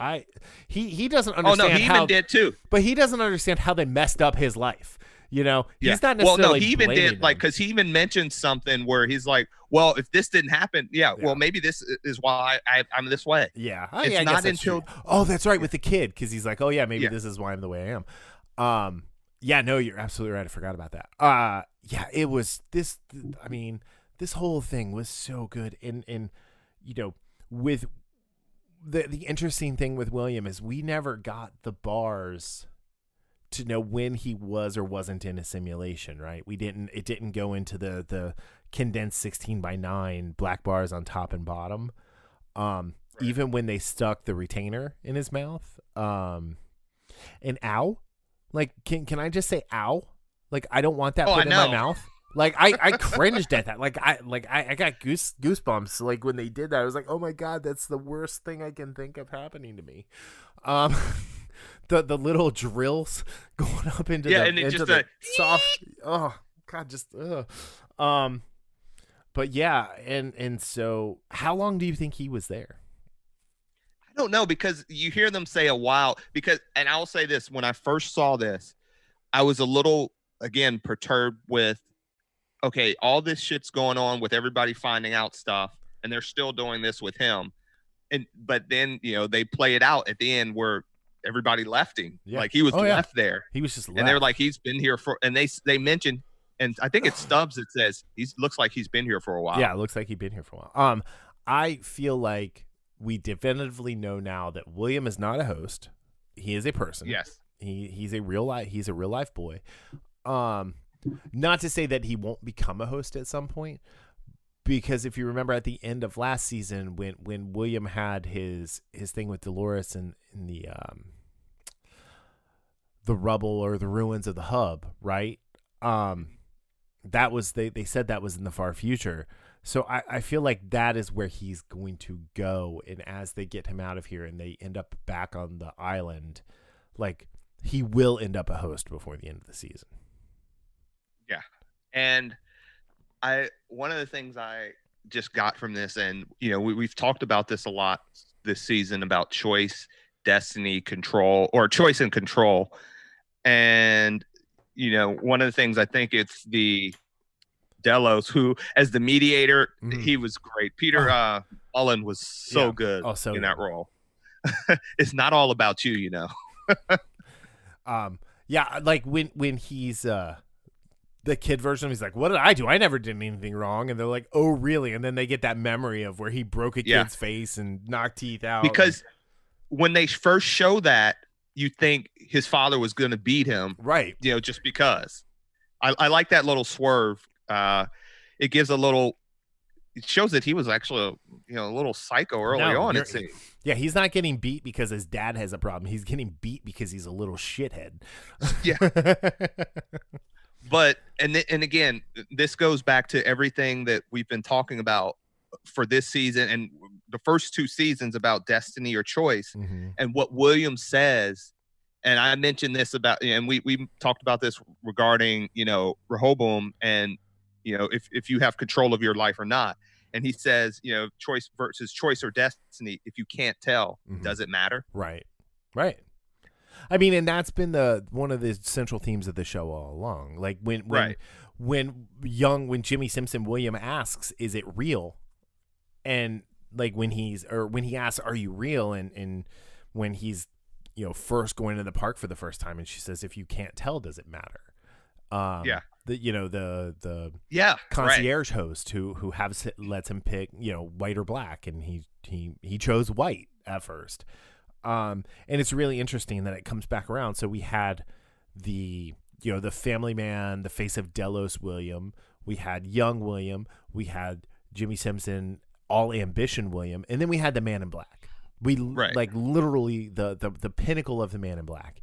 He doesn't understand. Oh no, he even did too. But he doesn't understand how they messed up his life. You know, he's not well, necessarily. no, he even did them. like because he even mentioned something where he's like, well, if this didn't happen, well, maybe this is why I'm this way. Yeah, it's not until that's right with the kid because he's like, oh yeah, maybe this is why I'm the way I am. Yeah, no, you're absolutely right. I forgot about that. Yeah, it was this. I mean, this whole thing was so good, and you know, with the interesting thing with William is we never got the bars to know when he was or wasn't in a simulation, right? It didn't go into the condensed 16:9 black bars on top and bottom. Right. Even when they stuck the retainer in his mouth. And ow, like, can I just say ow? Like, I don't want that put in my mouth. Like I cringed at that. Like I got goosebumps. Like when they did that, I was like, oh my God, that's the worst thing I can think of happening to me. The little drills going up into the soft. Oh God, just But yeah, and so how long do you think he was there? I don't know, because you hear them say a while. And I'll say this: when I first saw this, I was a little again perturbed with okay, all this shit's going on with everybody finding out stuff, and they're still doing this with him. But then, they play it out at the end where everybody left him. Yeah. Like he was left there. He was just left. And they're like, he's been here and they mentioned, and I think it's Stubbs that says looks like he's been here for a while. Yeah, it looks like he's been here for a while. I feel like we definitively know now that William is not a host. He is a person. Yes. He's a real life boy. Not to say that he won't become a host at some point, because if you remember at the end of last season when William had his thing with Dolores in the rubble or the ruins of the hub, right? That was they said that was in the far future. So I feel like that is where he's going to go. And as they get him out of here and they end up back on the island, like he will end up a host before the end of the season. Yeah. And one of the things I just got from this, and we've talked about this a lot this season about choice, destiny, control, or choice and control. And one of the things, I think it's the Delos, who as the mediator, he was great. Peter Mullen was so good in that role. It's not all about you, Yeah, like when he's the kid version, he's like, what did I do? I never did anything wrong. And they're like, oh, really? And then they get that memory of where he broke a kid's face and knocked teeth out. Because when they first show that, you think his father was going to beat him. Right. Just because. I like that little swerve. It gives it shows that he was actually a little psycho early on, it seems. Yeah, he's not getting beat because his dad has a problem. He's getting beat because he's a little shithead. Yeah. But and again, this goes back to everything that we've been talking about for this season and the first two seasons about destiny or choice, and what William says. And I mentioned this about, and we talked about this regarding, Rehoboam and, if you have control of your life or not. And he says, choice versus choice or destiny. If you can't tell, does it matter? Right. Right. I mean, and that's been one of the central themes of the show all along. Like when Jimmy Simpson William asks, "Is it real?" and like when he asks, "Are you real?" and when he's first going to the park for the first time, and she says, "If you can't tell, does it matter?" The concierge host who lets him pick white or black, and he chose white at first. And it's really interesting that it comes back around. So we had the family man, the face of Delos William. We had young William. We had Jimmy Simpson, all ambition William. And then we had the man in black. Like literally the pinnacle of the man in black.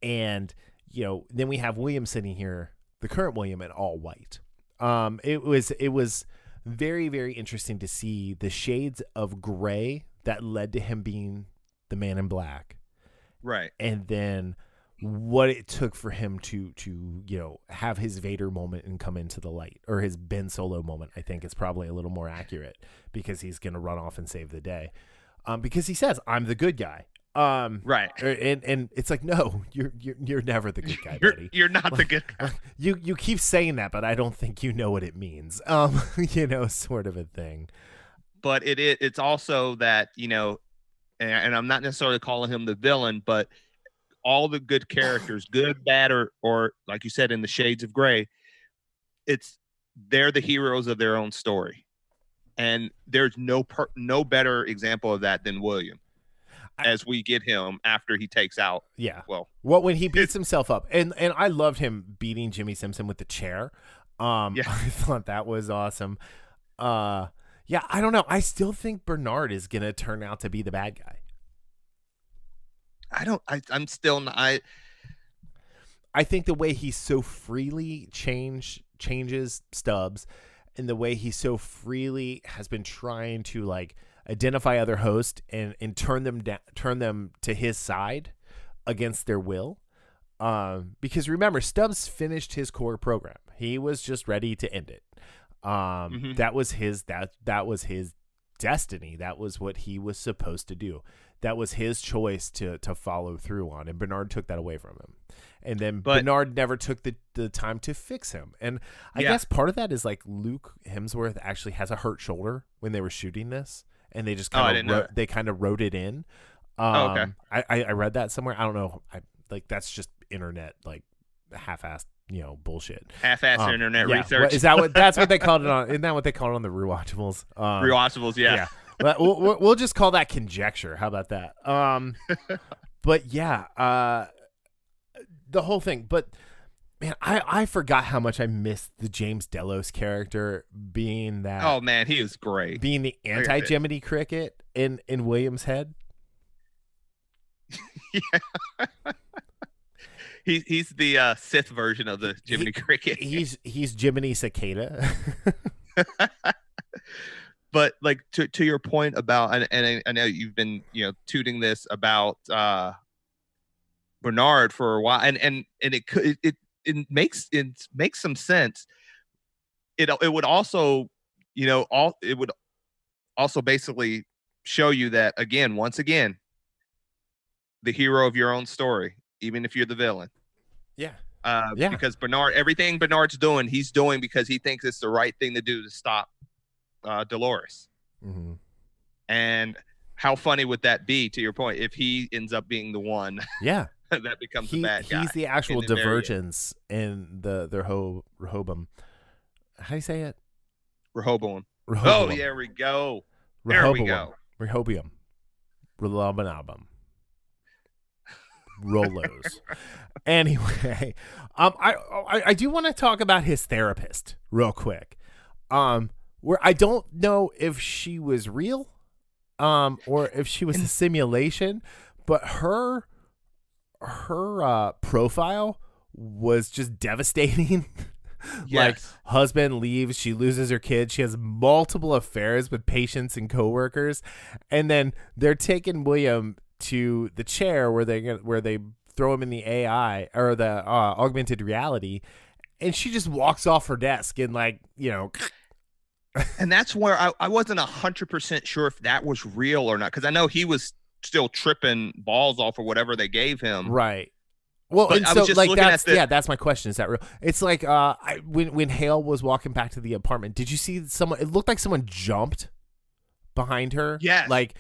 And, then we have William sitting here, the current William, in all white. It was very, very interesting to see the shades of gray that led to him being the man in black, right? And then what it took for him to have his Vader moment and come into the light, or his Ben Solo moment, I think is probably a little more accurate, because he's going to run off and save the day, because he says, "I'm the good guy." Right. And it's like, no, you're never the good guy, buddy. You're not the good guy. You keep saying that, but I don't think you know what it means. Sort of a thing. But it's also that, and I'm not necessarily calling him the villain, but all the good characters, good, bad, or like you said, in the shades of gray, they're the heroes of their own story. And there's no better example of that than William, as we get him after he takes out. Yeah. Well, when he beats himself up, and I loved him beating Jimmy Simpson with the chair. I thought that was awesome. Yeah, I don't know. I still think Bernard is going to turn out to be the bad guy. I'm still not. I think the way he so freely changes Stubbs, and the way he so freely has been trying to like identify other hosts and turn them to his side against their will. Because remember, Stubbs finished his core program. He was just ready to end it. That was his destiny. That was what he was supposed to do. that was his choice to follow through on, and Bernard took that away from him. And then But- Bernard never took the time to fix him. And I guess part of that is like Luke Hemsworth actually has a hurt shoulder when they were shooting this, and they just kind of wrote it in. Okay. I read that somewhere. I don't know. That's just internet like half-assed, bullshit. Half-assed internet research. Is that what that's what they called it on? Isn't that what they called it on the rewatchables? Rewatchables, yeah. We'll just call that conjecture. How about that? But yeah, the whole thing. But man, I forgot how much I missed the James Delos character being that. Oh man, he is great. Being the anti-Jiminy Cricket in William's head. Yeah. He's the Sith version of the Jiminy Cricket. He's Jiminy Cicada. But like to your point about, and I know you've been tooting this about Bernard for a while, and it makes some sense. It would also basically show you that once again, the hero of your own story, even if you're the villain. Yeah. Because everything Bernard's doing, he's doing because he thinks it's the right thing to do to stop Dolores. Mm-hmm. And how funny would that be, to your point, if he ends up being the one that becomes the bad guy? He's the actual divergence in the Rehoboam. How do you say it? Rehoboam. Oh, there we go. There we go. Rehoboam. Rehoboam. Rolos. Anyway, I do want to talk about his therapist real quick. Where I don't know if she was real, or if she was a simulation, but her profile was just devastating. Like, husband leaves, she loses her kid, she has multiple affairs with patients and coworkers, and then they're taking William to the chair where they throw him in the AI or the augmented reality, and she just walks off her desk and and that's where I wasn't 100% sure if that was real or not, because I know he was still tripping balls off or whatever they gave him. Right. Well, but and I so was just like looking that's my question. Is that real? It's like when Hale was walking back to the apartment, did you see someone? It looked like someone jumped behind her. Yes. Like,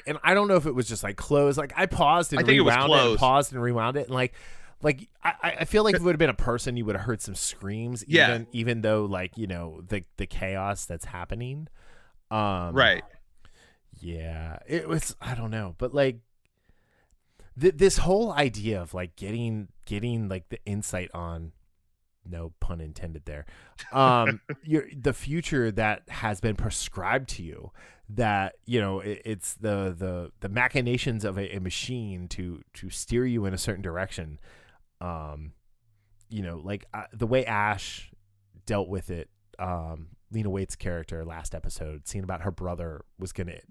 and I don't know if it was just like closed. Like I paused and rewound it, and paused and rewound it, and like I feel like if it would have been a person, you would have heard some screams. Even though the chaos that's happening. Right. Yeah, it was. I don't know, but like this whole idea of like getting like the insight on, no pun intended there, the future that has been prescribed to you, that it's the machinations of a machine to steer you in a certain direction. The way Ash dealt with it, Lena Waithe's character last episode, seeing about her brother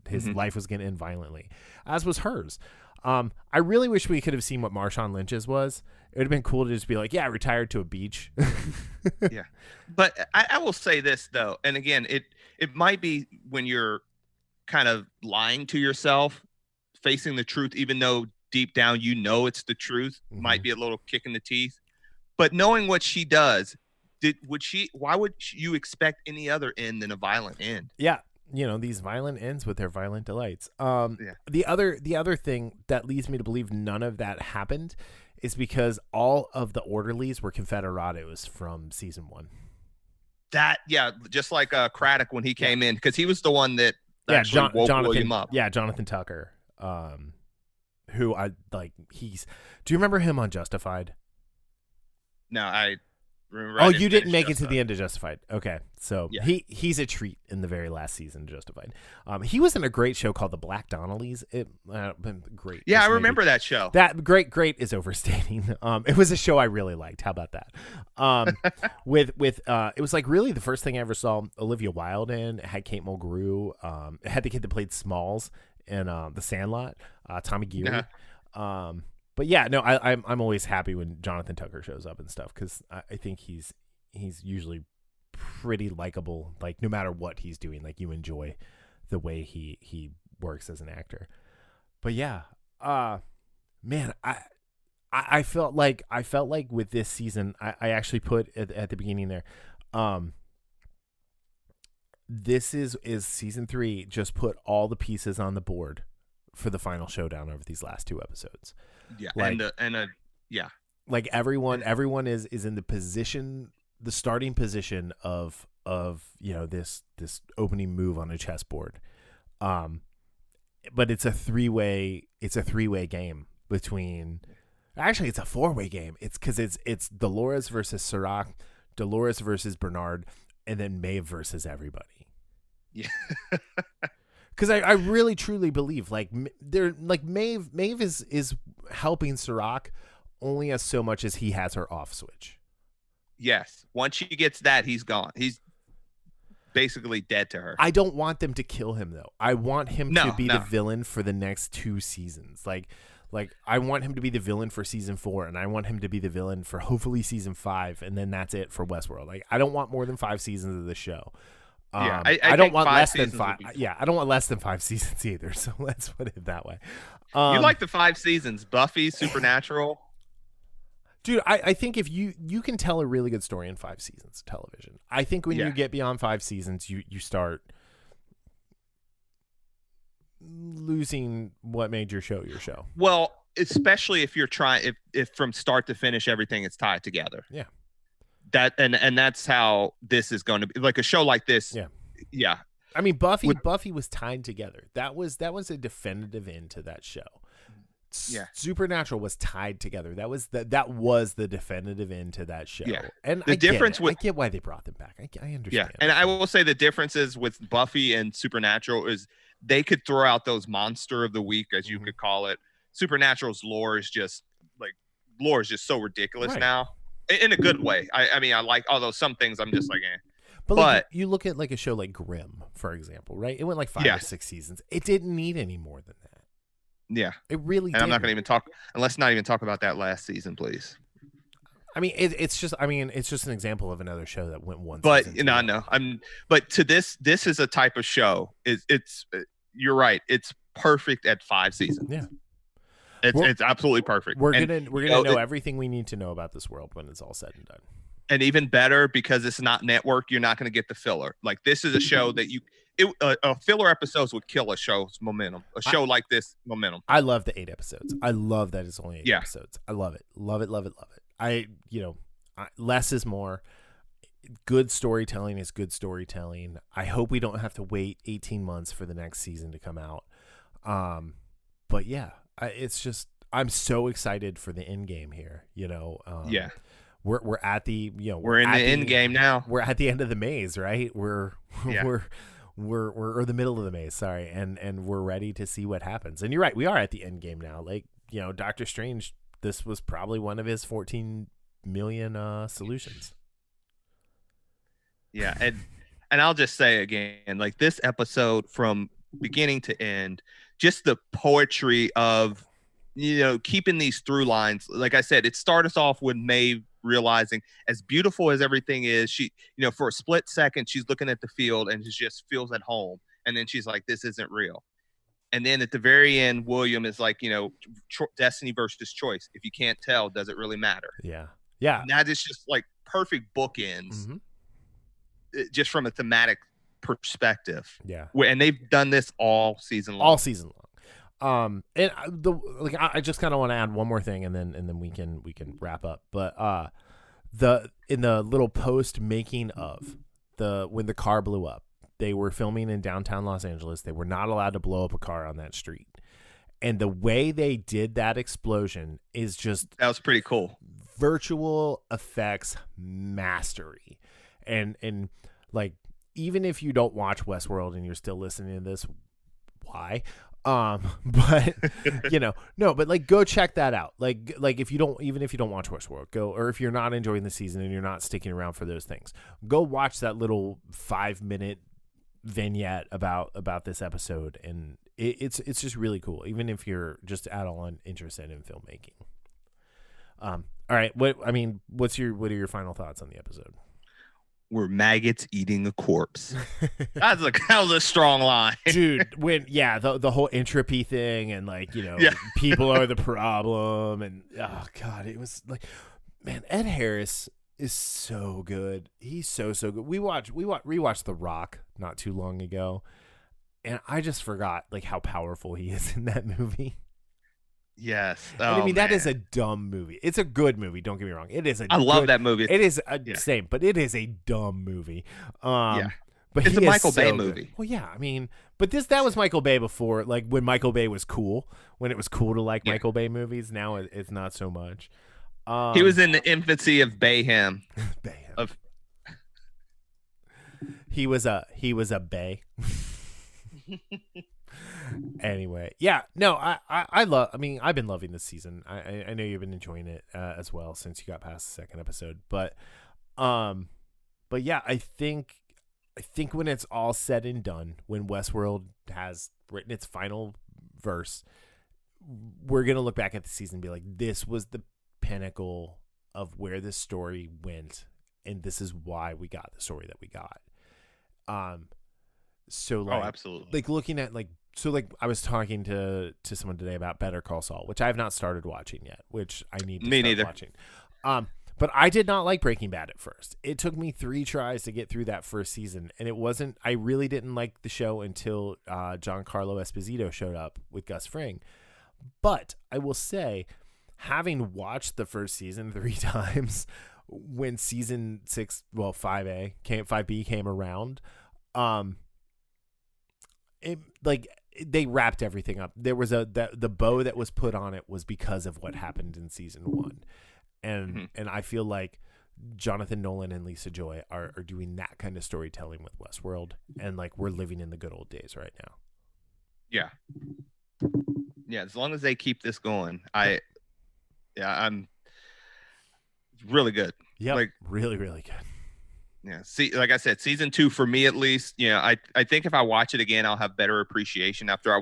his life was gonna end violently, as was hers. I really wish we could have seen what Marshawn Lynch's was. It would have been cool to just be like, yeah, retired to a beach. Yeah. But I will say this though, and again, it might be when you're kind of lying to yourself, facing the truth, even though deep down it's the truth, might be a little kick in the teeth. But knowing what she does, why would you expect any other end than a violent end? Yeah. These violent ends with their violent delights. The other thing that leads me to believe none of that happened is because all of the orderlies were Confederados from season 1. Just like Craddock when he came in, because he was the one that actually woke William up. Yeah, Jonathan Tucker. Who I like. Do you remember him on Justified? No, I remember. You didn't make it to the end of Justified. Okay, so he's a treat in the very last season of Justified. He was in a great show called The Black Donnellys. Great. Yeah, I remember that show. That great is overstating. It was a show I really liked. How about that? With it was like really the first thing I ever saw Olivia Wilde in. It had Kate Mulgrew. It had the kid that played Smalls in The Sandlot, Tommy Geary. But yeah, no, I'm always happy when Jonathan Tucker shows up and stuff, because I think he's usually pretty likable. Like no matter what he's doing, like you enjoy the way he works as an actor. But yeah, man, I felt like with this season, I actually put at the beginning there, this is season 3 just put all the pieces on the board for the final showdown over these last 2 episodes. Yeah, like, yeah, like everyone is in the starting position of this opening move on a chessboard. But it's a three-way game between. Actually, it's a 4-way game. It's because it's Dolores versus Serac, Dolores versus Bernard, and then Maeve versus everybody. Yeah. Because I really truly believe Maeve is helping Serac only as so much as he has her off switch. Yes. Once she gets that, he's gone. He's basically dead to her. I don't want them to kill him though. I want him to be the villain for the next 2 seasons. Like I want him to be the villain for season 4, and I want him to be the villain for hopefully season 5, and then that's it for Westworld. Like I don't want more than 5 seasons of the show. I don't want less than 5. Yeah, I don't want less than 5 seasons either. So let's put it that way. You like the 5 seasons? Buffy, Supernatural. Dude, I think if you can tell a really good story in 5 seasons of television. I think when you get beyond 5 seasons, you start losing what made your show your show. Well, especially if you're trying, if from start to finish everything is tied together. Yeah. That and that's how this is going to be. Like a show like this. Yeah. Yeah. I mean, Buffy was tied together. That was a definitive end to that show. Yeah. Supernatural was tied together. That was the definitive end to that show. Yeah. And I get why they brought them back. I understand. Yeah. And I will say the differences with Buffy and Supernatural is they could throw out those monster of the week, as you could call it. Supernatural's lore is just so ridiculous now, in a good way. I mean, I like, although some things I'm just like, eh. But like, you look at like a show like Grimm, for example, right? It went like 5 or 6 seasons. It didn't need any more than that. Yeah, it really. And I'm not going to even talk. And let's not even talk about that last season, please. I mean, it's just an example of another show that went one. But no. But to this is a type of show. It's you're right. It's perfect at 5 seasons. Yeah, it's absolutely perfect. We're gonna know everything we need to know about this world when it's all said and done. And even better, because it's not network, you're not going to get the filler. Like this is a show that filler episodes would kill a show's momentum. A show like this momentum. I love the 8 episodes. I love that it's only 8 episodes. I love it. Love it. Love it. Love it. Less is more. Good storytelling is good storytelling. I hope we don't have to wait 18 months for the next season to come out. But yeah, it's just, I'm so excited for the end game here. Yeah. We're at the we're in the end game now. We're at the end of the maze, right? We're the middle of the maze, sorry, and we're ready to see what happens. And you're right, we are at the end game now. Like, Doctor Strange, this was probably one of his 14 million solutions. Yeah, and I'll just say again, like this episode from beginning to end, just the poetry of keeping these through lines. Like I said, it started us off with Maeve realizing, as beautiful as everything is, she for a split second she's looking at the field and just feels at home, and then she's like, this isn't real. And then at the very end, William is like, destiny versus choice. If you can't tell, does it really matter? Yeah and that is just like perfect bookends, just from a thematic perspective. Yeah. And they've done this all season long. And I just kind of want to add one more thing, and then we can wrap up. But in the little post making of when the car blew up, they were filming in downtown Los Angeles. They were not allowed to blow up a car on that street, and the way they did that explosion is just, that was pretty cool. Virtual effects mastery, and like, even if you don't watch Westworld and you're still listening to this, why? But but like, go check that out. Like if you don't watch Westworld, go, or if you're not enjoying the season and you're not sticking around for those things, go watch that little 5-minute vignette about this episode, and it's just really cool, even if you're just at all interested in filmmaking. All right, what are your final thoughts on the episode? were maggots eating a corpse. That was a strong line. Dude, the whole entropy thing and like, Yeah. people are the problem and oh god, it was like, man, Ed Harris is so good. He's so good. We rewatched The Rock not too long ago, and I just forgot like how powerful he is in that movie. Yes. And I mean, that is a dumb movie. It's a good movie. Don't get me wrong. I love that movie. It is same, but it is a dumb movie. Yeah. But it's a Michael Bay movie. Well, yeah. I mean, but that was Michael Bay before, like when Michael Bay was cool. When it was cool to like Michael Bay movies. Now it's not so much. He was in the infancy of Bayham. Bayham. He was a Bay. Anyway, yeah, no, I mean, I've been loving this season. I know you've been enjoying it as well since you got past the second episode, but yeah, I think when it's all said and done, when Westworld has written its final verse, we're gonna look back at the season and be like, this was the pinnacle of where this story went, and this is why we got the story that we got. So like, absolutely. Like looking at like. So, like, I was talking to someone today about Better Call Saul, which I have not started watching yet, which I need to start watching. But I did not like Breaking Bad at first. It took me 3 tries to get through that first season, and I really didn't like the show until Giancarlo Esposito showed up with Gus Fring. But I will say, having watched the first season 3 times, when season 6, well, 5B came around, it like they wrapped everything up. There was the bow that was put on it was because of what happened in season 1, and I feel like Jonathan Nolan and Lisa Joy are doing that kind of storytelling with Westworld, and like we're living in the good old days right now. Yeah, as long as they keep this going, I'm really good. Yeah, like really good. Yeah. See, like I said, season 2 for me at least, I think if I watch it again, I'll have better appreciation after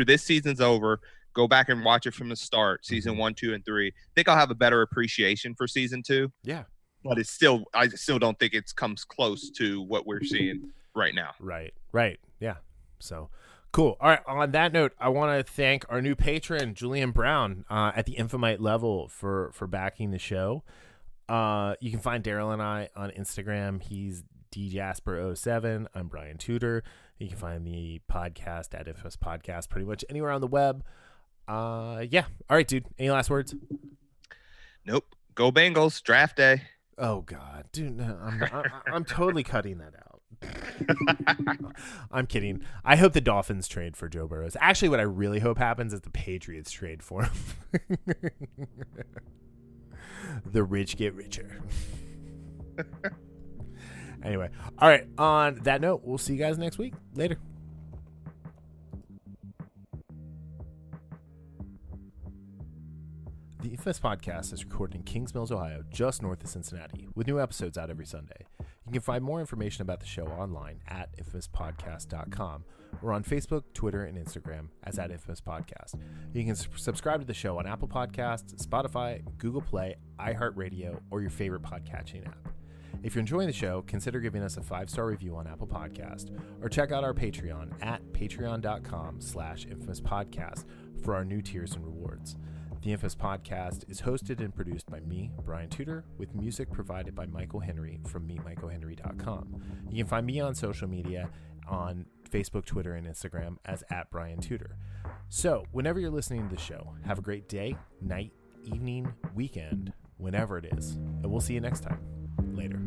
this season's over. Go back and watch it from the start, season 1, 2, and 3. I think I'll have a better appreciation for season 2. Yeah. But I still don't think it comes close to what we're seeing right now. Right. Yeah. So cool. All right. On that note, I want to thank our new patron, Julian Brown, at the Infamite level for backing the show. You can find Darryl and I on Instagram. He's DJasper07. I'm Brian Tudor. You can find the podcast at Infamous Podcast pretty much anywhere on the web. Yeah. All right, dude. Any last words? Nope. Go Bengals. Draft day. Oh God, dude. No, I'm totally cutting that out. I'm kidding. I hope the Dolphins trade for Joe Burrow. Actually, what I really hope happens is the Patriots trade for him. The rich get richer. Anyway, all right. On that note, we'll see you guys next week. Later. The Infamous Podcast is recorded in Kings Mills, Ohio, just north of Cincinnati, with new episodes out every Sunday. You can find more information about the show online at infamouspodcast.com or on Facebook, Twitter, and Instagram as at Infamous Podcast. You can subscribe to the show on Apple Podcasts, Spotify, Google Play, iHeartRadio, or your favorite podcatching app. If you're enjoying the show, consider giving us a 5-star review on Apple Podcast or check out our Patreon at patreon.com/infamouspodcast for our new tiers and rewards. The Infamous Podcast is hosted and produced by me, Brian Tudor, with music provided by Michael Henry from meetmichaelhenry.com. You can find me on social media on Facebook, Twitter, and Instagram as at Brian Tudor. So, whenever you're listening to the show, have a great day, night, evening, weekend, whenever it is. And we'll see you next time. Later.